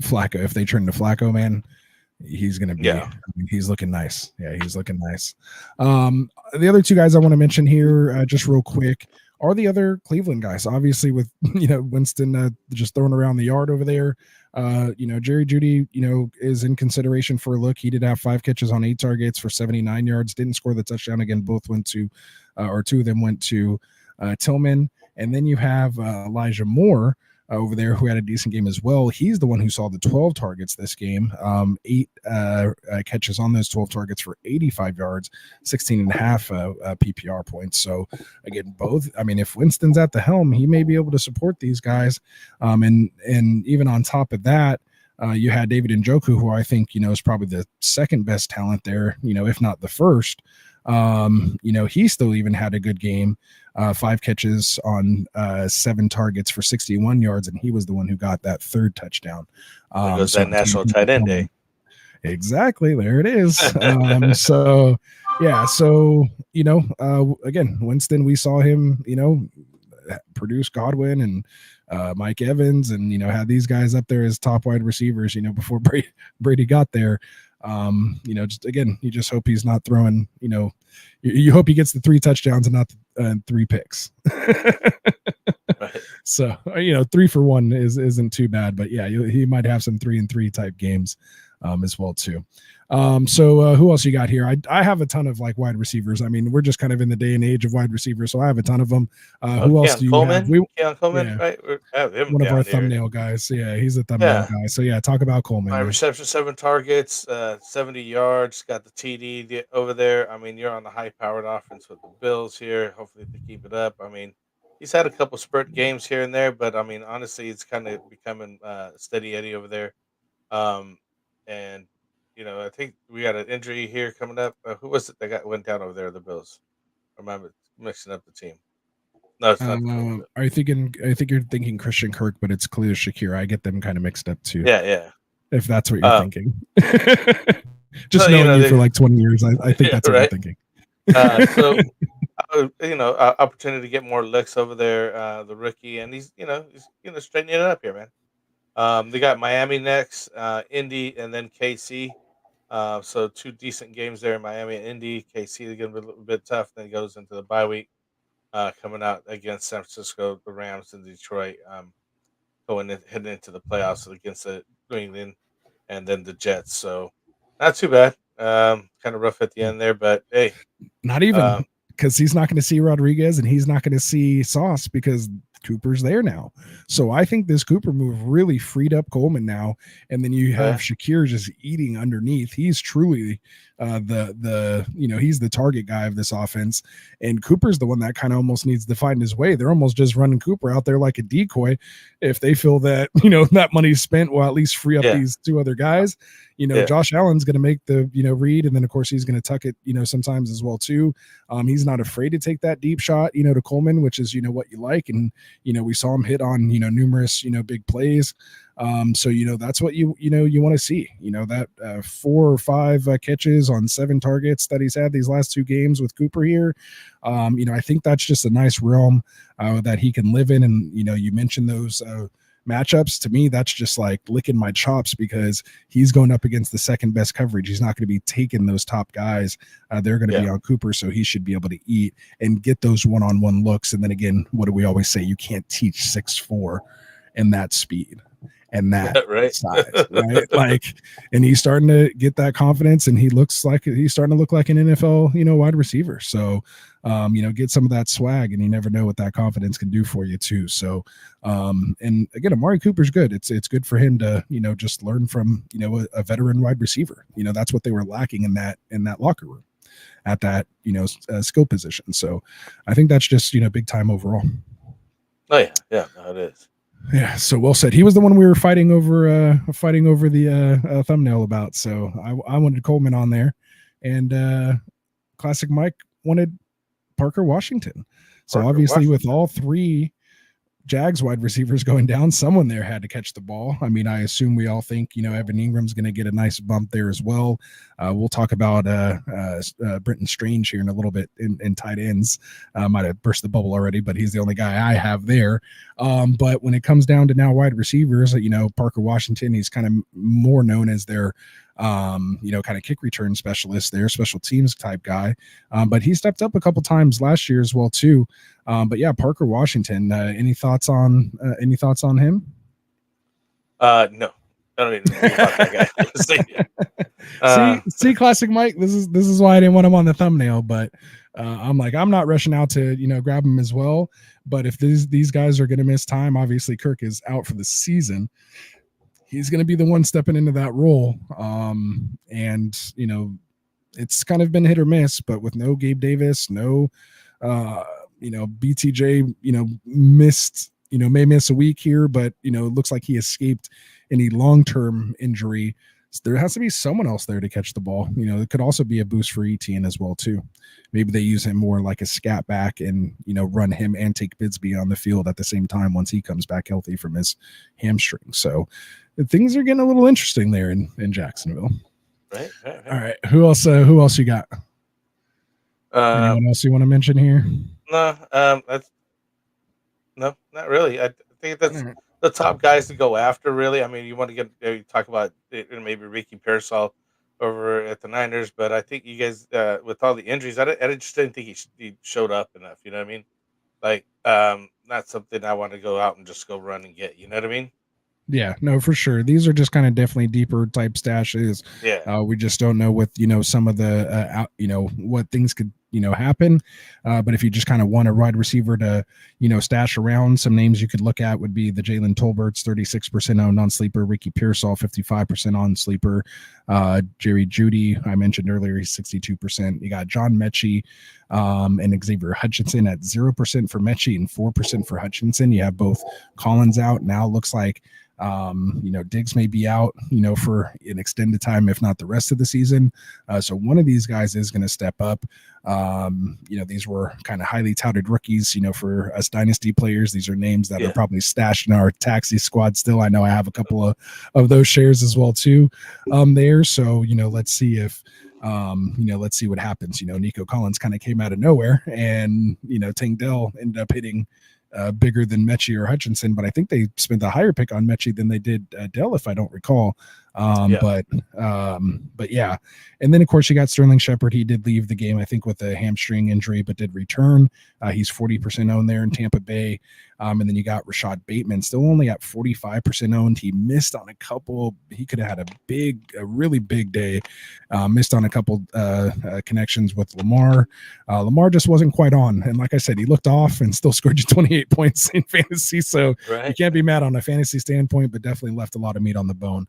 Flacco, if they turn to Flacco, man, he's gonna be he's looking nice. Yeah, he's looking nice. The other two guys I want to mention here, just real quick, are the other Cleveland guys. Obviously, with Winston just throwing around the yard over there. Jerry Jeudy, is in consideration for a look. He did have 5 catches on 8 targets for 79 yards. Didn't score the touchdown again. Both went to, or 2 of them went to Tillman. And then you have Elijah Moore over there who had a decent game as well. He's the one who saw the 12 targets this game, 8 catches on those 12 targets for 85 yards, 16 and a half PPR points. So again, both, if Winston's at the helm, he may be able to support these guys. And even on top of that, you had David Njoku, who I think, is probably the second best talent there, if not the first. He still even had a good game, 5 catches on 7 targets for 61 yards, and he was the one who got that 3rd touchdown.
There goes that national tight end day.
Exactly, there it is. So again, Winston, we saw him, produce Godwin and Mike Evans, and had these guys up there as top wide receivers, before Brady got there. Just again, you just hope he's not throwing, you hope he gets the 3 touchdowns and not 3 picks.
Right.
So, 3 for 1 isn't too bad, but yeah, he might have some 3 and 3 type games as well too. So who else you got here? I have a ton of wide receivers. We're just kind of in the day and age of wide receivers, so I have a ton of them. Who else do you have?
Keon Coleman, right?
One of our thumbnail guys. Yeah, he's a thumbnail guy. So yeah, talk about Coleman.
5 receptions, 7 targets, 70 yards. Got the TD over there. You're on the high-powered offense with the Bills here. Hopefully they keep it up. He's had a couple spurt games here and there, but honestly, it's kind of becoming steady Eddie over there. And I think we got an injury here coming up. Who was it that went down over there? The Bills. Remember mixing up the team. No, it's not.
I think you're thinking Christian Kirk, but it's Khalil Shakir. I get them kind of mixed up too.
Yeah.
If that's what you're thinking. Just knowing you for 20 years, I think that's what you're thinking.
Opportunity to get more looks over there. The rookie, and he's straightening it up here, man. They got Miami next, Indy, and then KC. So 2 decent games there in Miami and Indy. KC is going to be a little bit tough. Then he goes into the bye week, coming out against San Francisco, the Rams, and Detroit, heading into the playoffs against the New England and then the Jets. So not too bad. Kind of rough at the end there, but hey,
Not even, because he's not going to see Rodriguez and he's not going to see Sauce because Cooper's there now. So I think this Cooper move really freed up Coleman now. And then you have Shakir just eating underneath. He's truly he's the target guy of this offense. And Cooper's the one that kind of almost needs to find his way. They're almost just running Cooper out there like a decoy. If they feel that, that money's spent, will at least free up these two other guys. Josh Allen's going to make the, read. And then of course he's going to tuck it, sometimes as well too. He's not afraid to take that deep shot, to Coleman, which is, what you like. And, we saw him hit on, numerous, big plays. So, that's what you want to see, that 4 or 5 catches on 7 targets that he's had these last 2 games with Cooper here. I think that's just a nice realm that he can live in. And, you mentioned those matchups. To me, that's just like licking my chops because he's going up against the second best coverage. He's not going to be taking those top guys. They're going to be on Cooper, so he should be able to eat and get those one-on-one looks. And then again, what do we always say? You can't teach 6'4" and that speed and that size, right? Like, and he's starting to get that confidence, and he's starting to look like an NFL, wide receiver. So, get some of that swag, and you never know what that confidence can do for you too. So, and again, Amari Cooper's good. It's good for him to, just learn from, a veteran wide receiver. That's what they were lacking in that locker room at that, skill position. So I think that's just, big time overall.
Oh yeah. Yeah, no, it is.
Yeah, so well said. He was the one we were fighting over the thumbnail about. So I wanted Coleman on there, and Classic Mike wanted Parker Washington. So obviously, with all 3 Jags wide receivers going down, someone there had to catch the ball. I mean, I assume we all think, Evan Ingram's going to get a nice bump there as well. We'll talk about Brenton Strange here in a little bit in tight ends. Might have burst the bubble already, but he's the only guy I have there. But when it comes down to now wide receivers, Parker Washington, he's kind of more known as their kind of kick return specialist there, special teams type guy. But he stepped up a couple times last year as well too. But yeah, Parker Washington, any thoughts on him?
No, I don't even know about that guy.
See, Classic Mike, this is why I didn't want him on the thumbnail, but I'm not rushing out to, grab him as well. But if these guys are going to miss time, obviously Kirk is out for the season. He's going to be the one stepping into that role. And, it's kind of been hit or miss, but with no Gabe Davis, no, BTJ, missed, may miss a week here, but, it looks like he escaped any long-term injury. So there has to be someone else there to catch the ball. It could also be a boost for ETN as well, too. Maybe they use him more like a scat back and, run him and take Bidsby on the field at the same time once he comes back healthy from his hamstring. So things are getting a little interesting there in Jacksonville.
Right.
All right. Who else you got? Anyone else you want to mention here?
No, no, not really. I think that's the top guys to go after, really. I mean, you want to talk about maybe Ricky Pearsall over at the Niners, but I think you guys, with all the injuries, I just didn't think he showed up enough. You know what I mean? Like, not something I want to go out and just go run and get. You know what I mean?
Yeah, no, for sure. These are just kind of definitely deeper type stashes.
Yeah.
We just don't know what, some of the, what things could, happen. But if you just kind of want a wide receiver to, stash around, some names you could look at would be the Jalen Tolberts, 36% owned on Sleeper, Ricky Pearsall, 55% on Sleeper, Jerry Jeudy, I mentioned earlier, he's 62%. You got John Mechie and Xavier Hutchinson at 0% for Mechie and 4% for Hutchinson. You have both Collins out. Now looks like Diggs may be out, for an extended time, if not the rest of the season. So one of these guys is going to step up. These were kind of highly touted rookies, for us dynasty players. These are names that are probably stashed in our taxi squad still. I know I have a couple of those shares as well too, there. So, let's see if, let's see what happens. Nico Collins kind of came out of nowhere, and, Tank Dell ended up hitting bigger than Mechie or Hutchinson, but I think they spent a higher pick on Mechie than they did Dell, if I don't recall. But yeah. And then of course you got Sterling Shepard. He did leave the game, I think, with a hamstring injury, but did return. He's 40% owned there in Tampa Bay. And then you got Rashad Bateman, still only at 45% owned. He missed on a couple. He could have had a really big day. Missed on a couple connections with Lamar. Lamar just wasn't quite on. And like I said, he looked off and still scored you 28 points in fantasy. So you can't be mad on a fantasy standpoint, but definitely left a lot of meat on the bone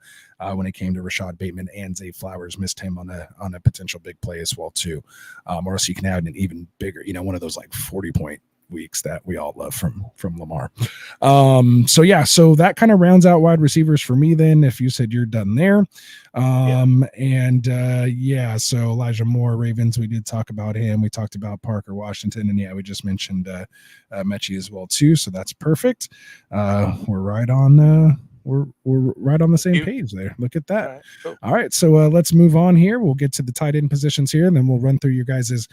when it came to Rashad Bateman. And Zay Flowers missed him on a potential big play as well too. Or else you can have an even bigger, one of those like 40-point weeks that we all love from Lamar. So that kind of rounds out wide receivers for me then, if you said you're done there. So Elijah Moore, Ravens, we did talk about him. We talked about Parker Washington, and we just mentioned Mechie as well too, so that's perfect. We're right on we're right on the same page there. Look at that. All right, cool. All right, so let's move on here. We'll get to the tight end positions here, and then we'll run through your guys'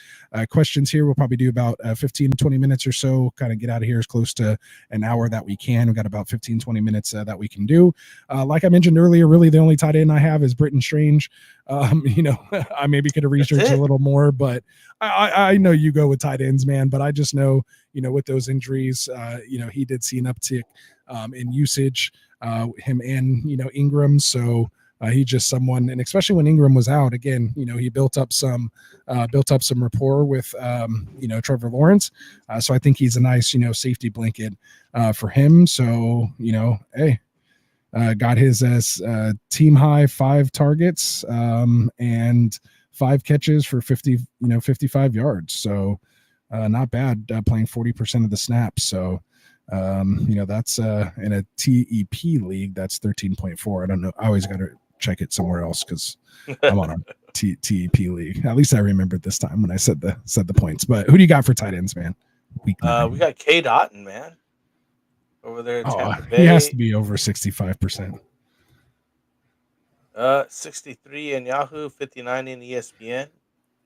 questions here. We'll probably do about 15 to 20 minutes or so, kind of get out of here as close to an hour that we can. We've got about 15, 20 minutes that we can do. Like I mentioned earlier, really the only tight end I have is Britton Strange. I maybe could have researched a little more, but I know you go with tight ends, man, but I just know, with those injuries, he did see an uptick in usage, him and, Ingram. So he just someone, and especially when Ingram was out again, he built up some rapport with, Trevor Lawrence. So I think he's a nice, safety blanket for him. So, hey, got his team high 5 targets and 5 catches for 55 yards. So not bad, playing 40% of the snaps. So, that's in a TEP league, that's 13.4. I don't know. I always got to check it somewhere else because I'm on a TEP league. At least I remembered this time when I said the points. But who do you got for tight ends, man?
We got Cade Otton, man, over there.
He has to be over 65%.
63 in Yahoo, 59 in ESPN.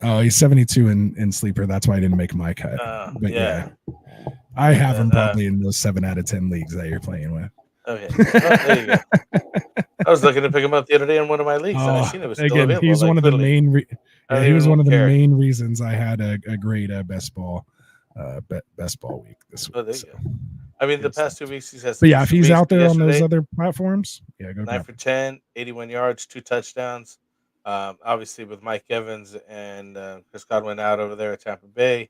Oh, he's 72 in Sleeper. That's why I didn't make my cut. But yeah. I have him probably in those 7 out of 10 leagues that you're playing with.
Okay. Well, there you go. I was looking to pick him up the other day in one of my leagues. And I seen it was still available.
He's one of the main main reasons I had a great best ball week this week.
Oh, there you go. I mean, the past 2 weeks he's had.
But yeah, if he's out there on those other platforms, go
9 for 10, 81 yards, 2 touchdowns. Obviously, with Mike Evans and Chris Godwin out over there at Tampa Bay,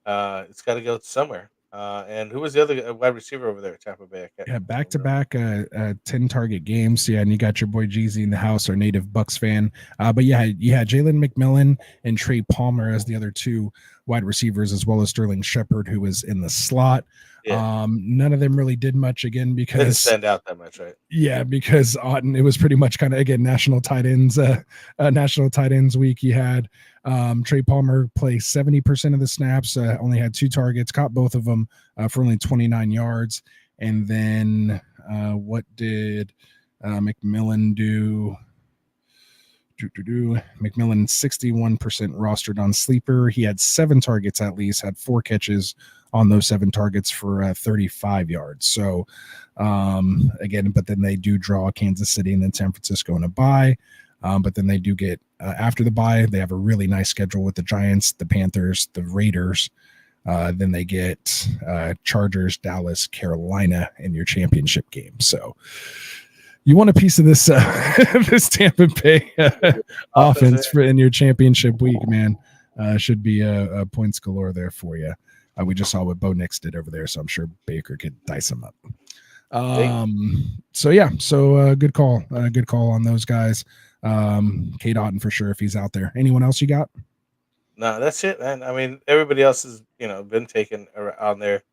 it's got to go somewhere. And who was the other wide receiver over there at Tampa Bay?
Back-to-back 10 target games. Yeah, and you got your boy Jeezy in the house, our native Bucks fan. But yeah, you had Jalen McMillan and Trey Palmer as the other 2 wide receivers, as well as Sterling Shepard, who was in the slot. Yeah. None of them really did much again because
didn't stand out that much, right?
Yeah, because Otton, it was pretty much kind of again national tight ends week. You had Trey Palmer play 70% of the snaps, only had 2 targets, caught both of them for only 29 yards. And then what did McMillan do? McMillan 61% rostered on Sleeper. He had 7 targets at least, had 4 catches on those 7 targets for 35 yards. So again, but then they do draw Kansas City and then San Francisco in a bye. But then they do get after the bye, they have a really nice schedule with the Giants, the Panthers, the Raiders. Then they get Chargers, Dallas, Carolina in your championship game. So you want a piece of this this Tampa Bay offense in your championship week, man. Should be points galore there for you. We just saw what Bo Nix did over there, so I'm sure Baker could dice him up. So good call on those guys. Cade Otton for sure if he's out there. Anyone else you got?
No, that's it, man. I mean, everybody else has been taken on there.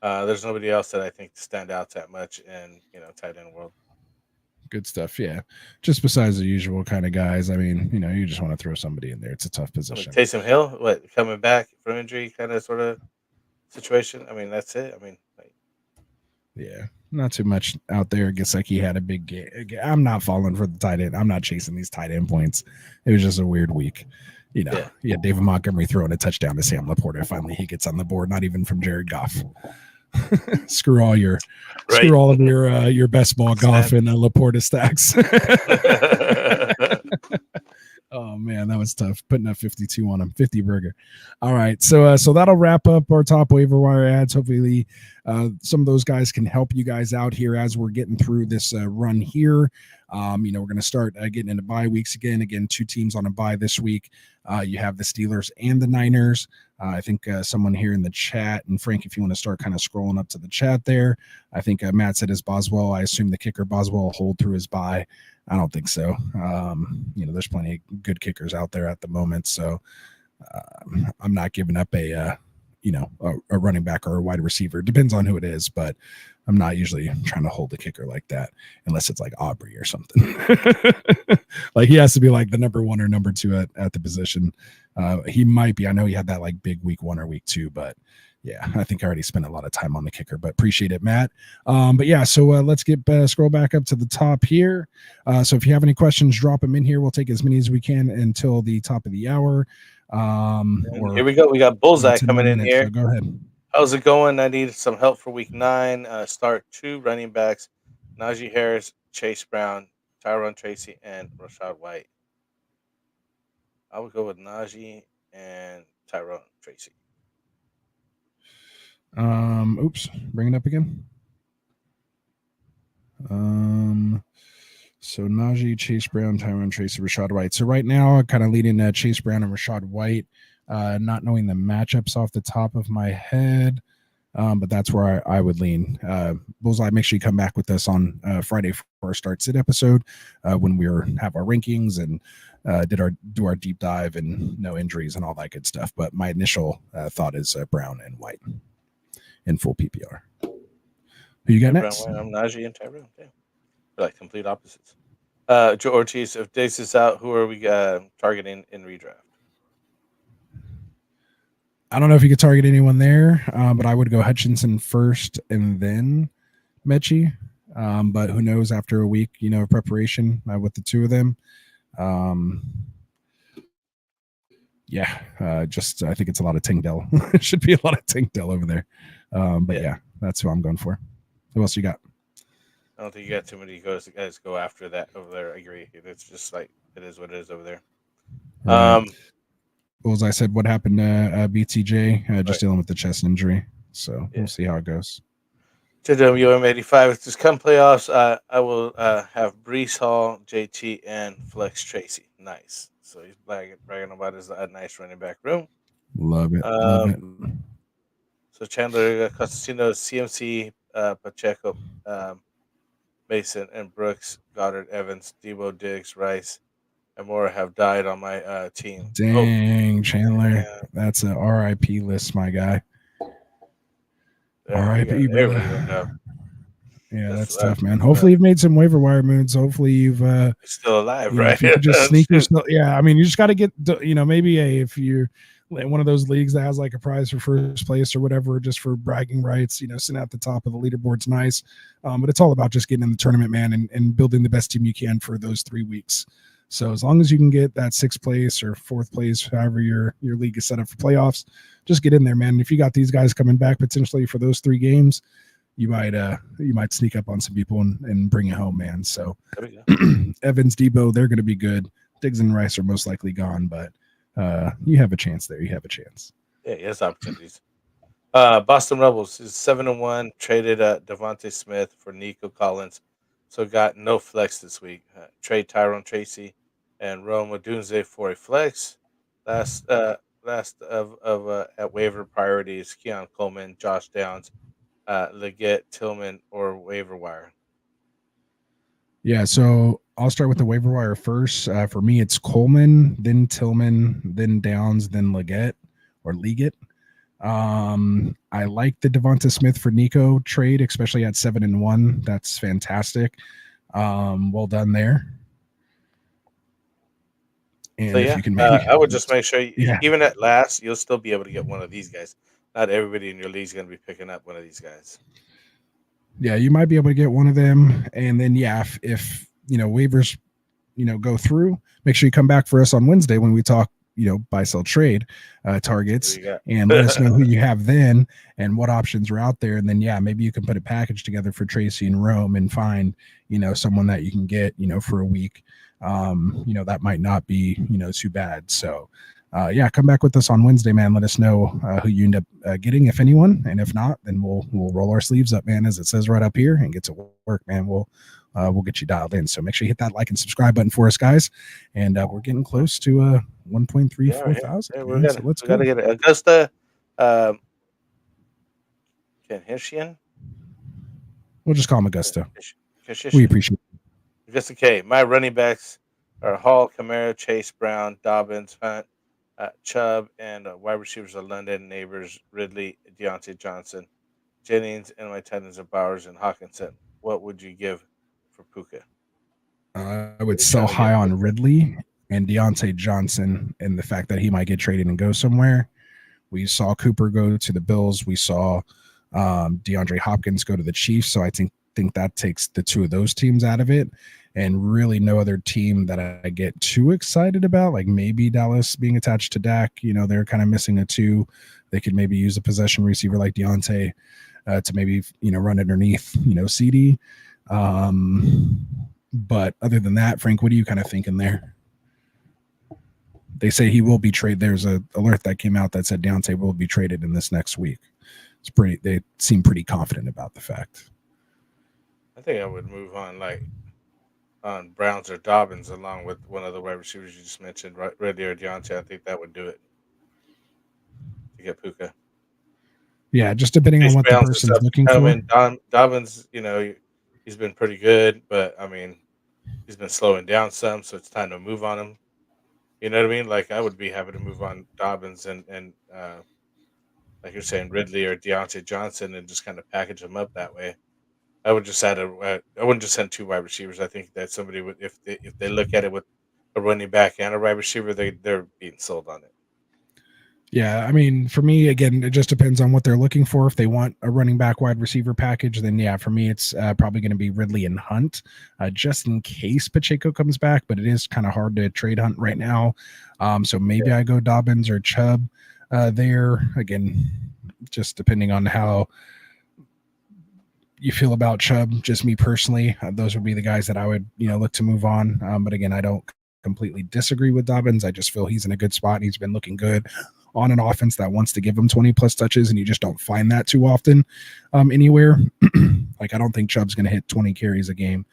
There's nobody else that I think stand out that much in tight end world.
Good stuff. Yeah. Just besides the usual kind of guys. I mean, you just want to throw somebody in there. It's a tough position.
Taysom Hill, coming back from injury kind of sort of situation. I mean, that's it. I mean,
yeah, not too much out there. I guess he had a big game. I'm not falling for the tight end. I'm not chasing these tight end points. It was just a weird week. David Montgomery throwing a touchdown to Sam Laporta. Finally, he gets on the board, not even from Jared Goff. Screw all your screw all of your best ball golf and Laporta stacks. Oh man, that was tough. Putting up 52 on him, 50 burger. All right, so that'll wrap up our top waiver wire ads. Hopefully, some of those guys can help you guys out here as we're getting through this run here. We're going to start getting into bye weeks again. Again, 2 teams on a bye this week. You have the Steelers and the Niners. I think someone here in the chat, and Frank, if you want to start kind of scrolling up to the chat there, I think Matt said is Boswell. I assume the kicker Boswell will hold through his bye. I don't think so. There's plenty of good kickers out there at the moment, so I'm not giving up a running back or a wide receiver. Depends on who it is, but I'm not usually trying to hold a kicker like that unless it's like Aubrey or something. Like he has to be like the number 1 or number 2 at the position. He might be. I know he had that like big week 1 or week 2, but yeah, I think I already spent a lot of time on the kicker, but appreciate it, Matt. But yeah, so let's get scroll back up to the top here. So if you have any questions, drop them in here. We'll take as many as we can until the top of the hour.
Here we go. We got Bullseye coming in here.
So go ahead.
How's it going? I need some help for week 9. Start 2 running backs: Najee Harris, Chase Brown, Tyrone Tracy, and Rashad White. I would go with Najee and Tyrone Tracy.
Oops, bring it up again. So Najee, Chase Brown, Tyrone Tracy, Rashad White. So right now, I'm kind of leading Chase Brown and Rashad White, not knowing the matchups off the top of my head, but that's where I would lean. Bullseye, make sure you come back with us on Friday for our Start Sit episode when we have our rankings and do our deep dive and no injuries and all that good stuff. But my initial thought is Brown and White in full PPR. Who you got next?
Brown, I'm Najee and Tyrone. Yeah. They're like complete opposites. Joe Ortiz, if Dace is out, who are we targeting in redraft?
I don't know if you could target anyone there, but I would go Hutchinson first and then Mechie. But who knows after a week, of preparation with the 2 of them. Just I think it's a lot of Tingdell. It should be a lot of Tingdell over there. But yeah, that's who I'm going for. Who else you got?
I don't think you got too many guys go after that over there. I agree. It's just like it is what it is over there.
Well, as I said, what happened to BTJ? Just dealing with the chest injury. So we'll see how it goes.
To WM85, if this come playoffs, I will have Brees Hall, JT, and Flex Tracy. Nice. So he's bragging about his nice running back room.
Love it. Love it.
So Chandler, Costantino, CMC, Pacheco, Mason, and Brooks, Goddard, Evans, Debo, Diggs, Rice, and more have died on my team.
Dang, Chandler. Yeah. That's a RIP list, my guy. RIP, brother. Yeah, that's tough, man. Hopefully you've made some waiver wire moves. Hopefully you've
still alive, right?
If you could just sneak yourself. Yeah, I mean, you just got to get, maybe if you're one of those leagues that has like a prize for first place or whatever, just for bragging rights, sitting at the top of the leaderboard's nice. But it's all about just getting in the tournament, man, and building the best team you can for those 3 weeks. So as long as you can get that 6th place or 4th place, however your league is set up for playoffs, just get in there, man. If you got these guys coming back potentially for those 3 games, you might sneak up on some people and bring it home, man. So Evans, Debo, they're going to be good. Diggs and Rice are most likely gone, but you have a chance there. You have a chance.
Yeah, he has opportunities. Boston Rebels is 7-1, traded Devontae Smith for Nico Collins, so got no flex this week. Trade Tyrone Tracy and Rome Odunze for a flex. Last of at waiver priorities: Keon Coleman, Josh Downs, Leggett, Tillman, or waiver wire.
Yeah, so I'll start with the waiver wire first. For me, it's Coleman, then Tillman, then Downs, then Leggett or Leggett. I like the Devonta Smith for Nico trade, especially at 7-1. That's fantastic. Well done there. And
so,
if you can maybe,
I would just make sure, even at last, you'll still be able to get one of these guys. Not everybody in your league is going to be picking up one of these guys.
Yeah, you might be able to get one of them. And then, if waivers, go through, make sure you come back for us on Wednesday when we talk buy, sell, trade targets,
What do you got?
and let us know who you have then and what options are out there. And then, maybe you can put a package together for Tracy and Rome and find, someone that you can get, for a week. That might not be, too bad. So, come back with us on Wednesday, man. Let us know who you end up getting, if anyone, and if not, then we'll roll our sleeves up, man, as it says right up here, and get to work, man. We'll get you dialed in. So make sure you hit that like and subscribe button for us, guys. And we're getting close to 1.34 thousand.
Yeah,
so let's
we
go.
gotta get it. Augusta, Hishian.
We'll just call him Augusta.
Hishian.
We appreciate it.
Augusta K. My running backs are Hall, Kamara, Chase Brown, Dobbins, Hunt, Chubb, and wide receivers are London, Neighbors, Ridley, Deontay Johnson, Jennings, and my tight ends are Bowers and Hawkinson. What would you give for Puka?
I would sell high on Ridley and Deontay Johnson, and the fact that he might get traded and go somewhere. We saw Cooper go to the Bills. We saw DeAndre Hopkins go to the Chiefs. So I think that takes the two of those teams out of it. And really no other team that I get too excited about, like maybe Dallas being attached to Dak. They're kind of missing a two. They could maybe use a possession receiver like Deontay to maybe, run underneath, CD. But other than that, Frank, what are you kind of thinking there? They say he will be traded. There's a alert that came out that said Deontay will be traded in this next week. They seem pretty confident about the fact.
I think I would move on Browns or Dobbins along with one of the wide receivers you just mentioned, Ridley or Deontay. I think that would do it to get Puka.
Yeah, just depending on what the person's looking for.
Dobbins, he's been pretty good, but I mean, he's been slowing down some, so it's time to move on him. You know what I mean? Like I would be happy to move on Dobbins and like you're saying, Ridley or Deontay Johnson, and just kind of package them up that way. I would just I wouldn't just send two wide receivers. I think that somebody would, if they look at it with a running back and a wide receiver, they're being sold on it.
Yeah, I mean, for me, again, it just depends on what they're looking for. If they want a running back wide receiver package, then for me, it's probably going to be Ridley and Hunt, just in case Pacheco comes back. But it is kind of hard to trade Hunt right now. So maybe I go Dobbins or Chubb there. Again, just depending on how you feel about Chubb. Just me personally, those would be the guys that I would look to move on. But again, I don't completely disagree with Dobbins. I just feel he's in a good spot and he's been looking good on an offense that wants to give him 20 plus touches, and you just don't find that too often anywhere. Like I don't think Chubb's going to hit 20 carries a game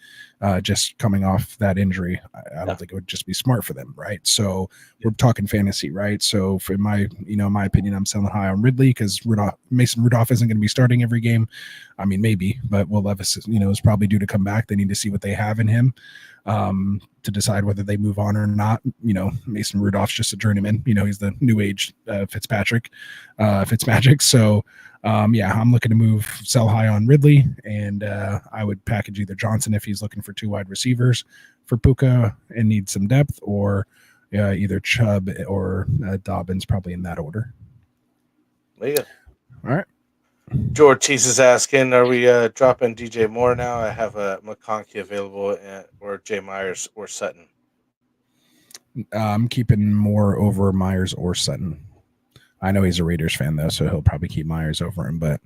just coming off that injury. I don't think it would just be smart for them, right? So we're talking fantasy, right? So for my opinion, I'm selling high on Ridley because Mason Rudolph isn't going to be starting every game. I mean, maybe, but Will Levis, is probably due to come back. They need to see what they have in him to decide whether they move on or not. Mason Rudolph's just a journeyman. He's the new age Fitzpatrick. So I'm looking to sell high on Ridley, and I would package either Johnson if he's looking for two wide receivers for Puka and needs some depth, or either Chubb or Dobbins, probably in that order.
There you go.
All right.
George Cheese is asking, are we dropping DJ Moore now? I have a McConkey available, or Jay Myers or Sutton.
I'm keeping Moore over Myers or Sutton. I know he's a Raiders fan, though, so he'll probably keep Myers over him, but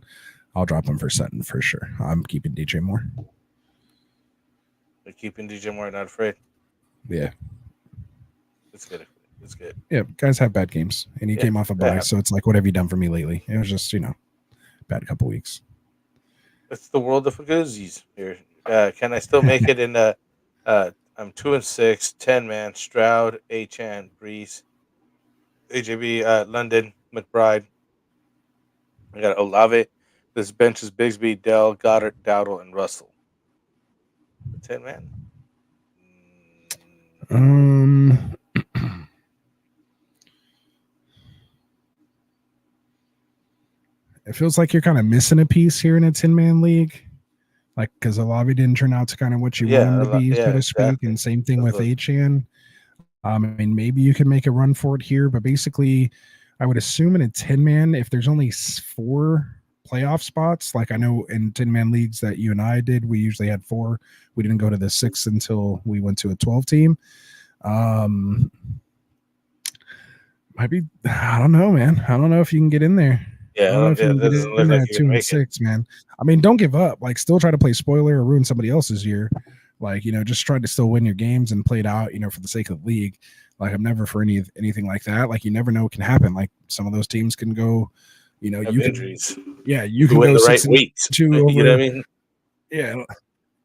I'll drop him for Sutton for sure. I'm keeping DJ Moore.
You're keeping DJ Moore, not afraid?
Yeah.
It's good. It's good.
Yeah, guys have bad games, and he came off a bye, so it's like, what have you done for me lately? It was just, bad couple weeks.
It's the world of Faguzis here. Can I still make it in I'm 2-6, 10-man, Stroud, Achane, Brees, AJB, London, McBride. I got Olave. This bench is Bigsby, Dell, Goddard, Dowdle, and Russell. 10-man.
It feels like you're kind of missing a piece here in a 10-man league. Like, because Olave didn't turn out to kind of what you want him to be, so to speak. Exactly. And same thing with Achane. I mean, maybe you can make a run for it here, but basically, I would assume in a 10-man, if there's only 4 playoff spots, like I know in 10-man leagues that you and I did, we usually had 4. We didn't go to the 6 until we went to a 12 team. Might be. I don't know, man. I don't know if you can get in there. I don't know if you can
that
get
doesn't
in
look
there
like
at
you can make it.
2-6, man. I mean, don't give up. Like, still try to play spoiler or ruin somebody else's year. Like, just try to still win your games and play it out, for the sake of the league. Like, I'm never for anything like that. Like, you never know what can happen. Like, some of those teams can go, you
Have
can,
injuries.
you can
win
go
the right
6-2
weeks.
over.
You know what I mean?
Yeah.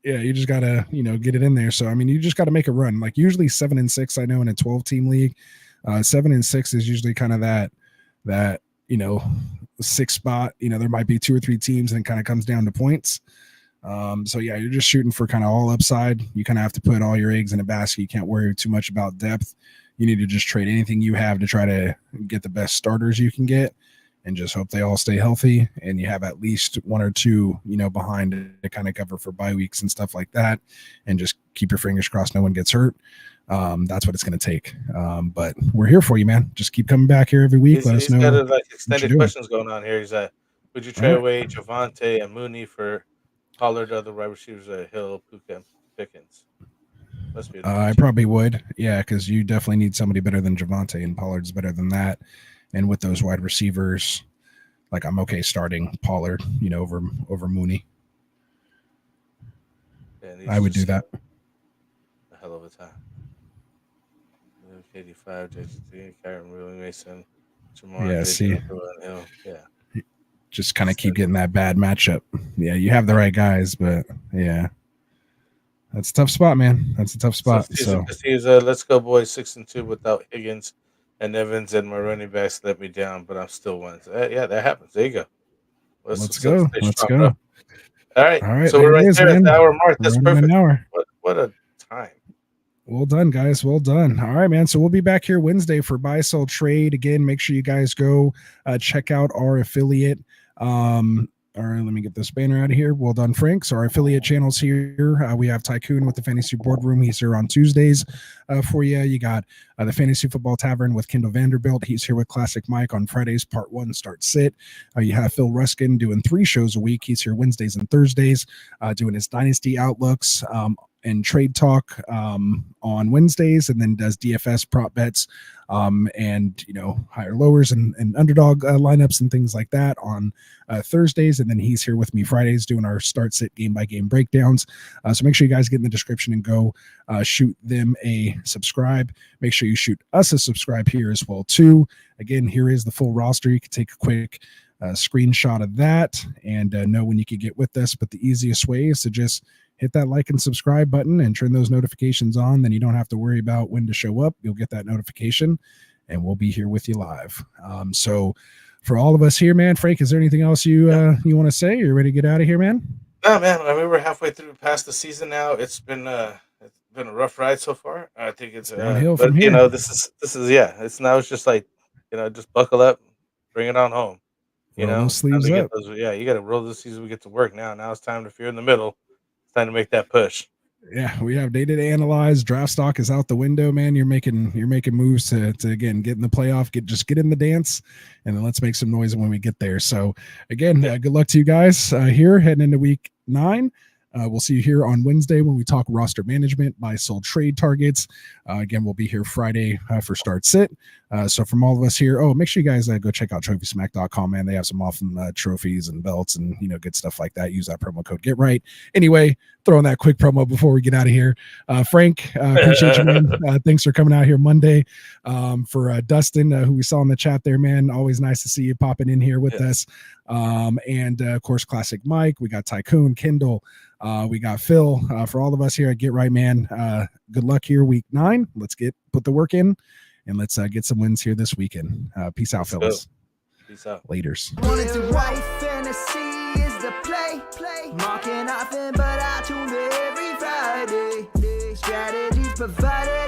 Yeah, you just gotta, get it in there. So I mean, you just gotta make a run. Like usually 7-6, I know in a 12-team league, 7-6 is usually kind of that 6th spot. There might be 2 or 3 teams, and it kind of comes down to points. So yeah, you're just shooting for kind of all upside. You kind of have to put all your eggs in a basket. You can't worry too much about depth. You need to just trade anything you have to try to get the best starters you can get, and just hope they all stay healthy, and you have at least 1 or 2, behind to kind of cover for bye weeks and stuff like that, and just keep your fingers crossed no one gets hurt. That's what it's going to take. But we're here for you, man. Just keep coming back here every week. Let us know.
He's got extended questions going on here. He's would you trade away Javonte and Mooney for Pollard, other wide receivers, Hill, Puka, Pickens? Must be.
I probably would, yeah, because you definitely need somebody better than Javonte, and Pollard's better than that. And with those wide receivers, like I'm okay starting Pollard, over Mooney.
Yeah,
I would do that.
A hell of a time. 85, JT, Kyron, Willie Mason, Jamar.
Yeah, see.
Hill. Yeah.
Just kind of keep getting that bad matchup. Yeah, you have the right guys, but yeah. That's a tough spot, man. That's a tough spot. So
let's go, boys. 6-2 without Higgins and Evans, and my running backs let me down, but I'm still winning. So, yeah, that happens. There you go.
Let's go. Let's go.
Bro. All right. So
we're
right there at the hour mark. That's perfect.
An hour.
What a time.
Well done, guys. Well done. All right, man. So we'll be back here Wednesday for Buy, Sell, Trade. Again, make sure you guys go check out our affiliate. All right, let me get this banner out of here. Well done, Frank. So our affiliate channels here, we have Tycoon with the Fantasy Boardroom. He's here on Tuesdays for you. You got the Fantasy Football Tavern with Kendall Vanderbilt. He's here with Classic Mike on Fridays, Part 1, Start Sit. You have Phil Ruskin doing 3 shows a week. He's here Wednesdays and Thursdays doing his Dynasty Outlooks and Trade Talk on Wednesdays, and then does DFS prop bets and higher lowers and underdog lineups and things like that on Thursdays. And then he's here with me Fridays doing our start sit game by game breakdowns. So make sure you guys get in the description and go shoot them a subscribe. Make sure you shoot us a subscribe here as well too. Again, here is the full roster. You can take a quick screenshot of that and know when you can get with us. But the easiest way is to just hit that like and subscribe button and turn those notifications on. Then you don't have to worry about when to show up. You'll get that notification and we'll be here with you live. So for all of us here, man, Frank, is there anything else you want to say? You're ready to get out of here, man?
No, man. I mean, we're halfway past the season now. It's been a rough ride so far. I think it's
downhill from here.
This is it's now it's just like, just buckle up, bring it on home.
Roll those sleeves up.
You got to roll this season. We get to work now. Now it's time if you're in the middle. Time to make that push.
Yeah, we have data to analyze. Draft stock is out the window, man. You're making moves to again get in the playoff, get in the dance, and then let's make some noise when we get there. So again, good luck to you guys here heading into week 9. We'll see you here on Wednesday when we talk roster management, buy, sold, trade targets. Again, we'll be here Friday for start sit. So from all of us here, make sure you guys go check out TrophySmack.com, man. They have some awesome trophies and belts and good stuff like that. Use that promo code Get Right. Anyway, throwing that quick promo before we get out of here. Frank, appreciate you, man. Thanks for coming out here Monday. For Dustin, who we saw in the chat there, man. Always nice to see you popping in here with us. And of course, Classic Mike. We got Tycoon, Kendall. We got Phil. For all of us here at Get Right, man. Good luck here week 9. Let's put the work in and let's get some wins here this weekend. Peace out, fellas.
Peace out.
Laters.
Wanted to write fantasy is the play. Marking nothing but I tune every Friday. Strategies provided.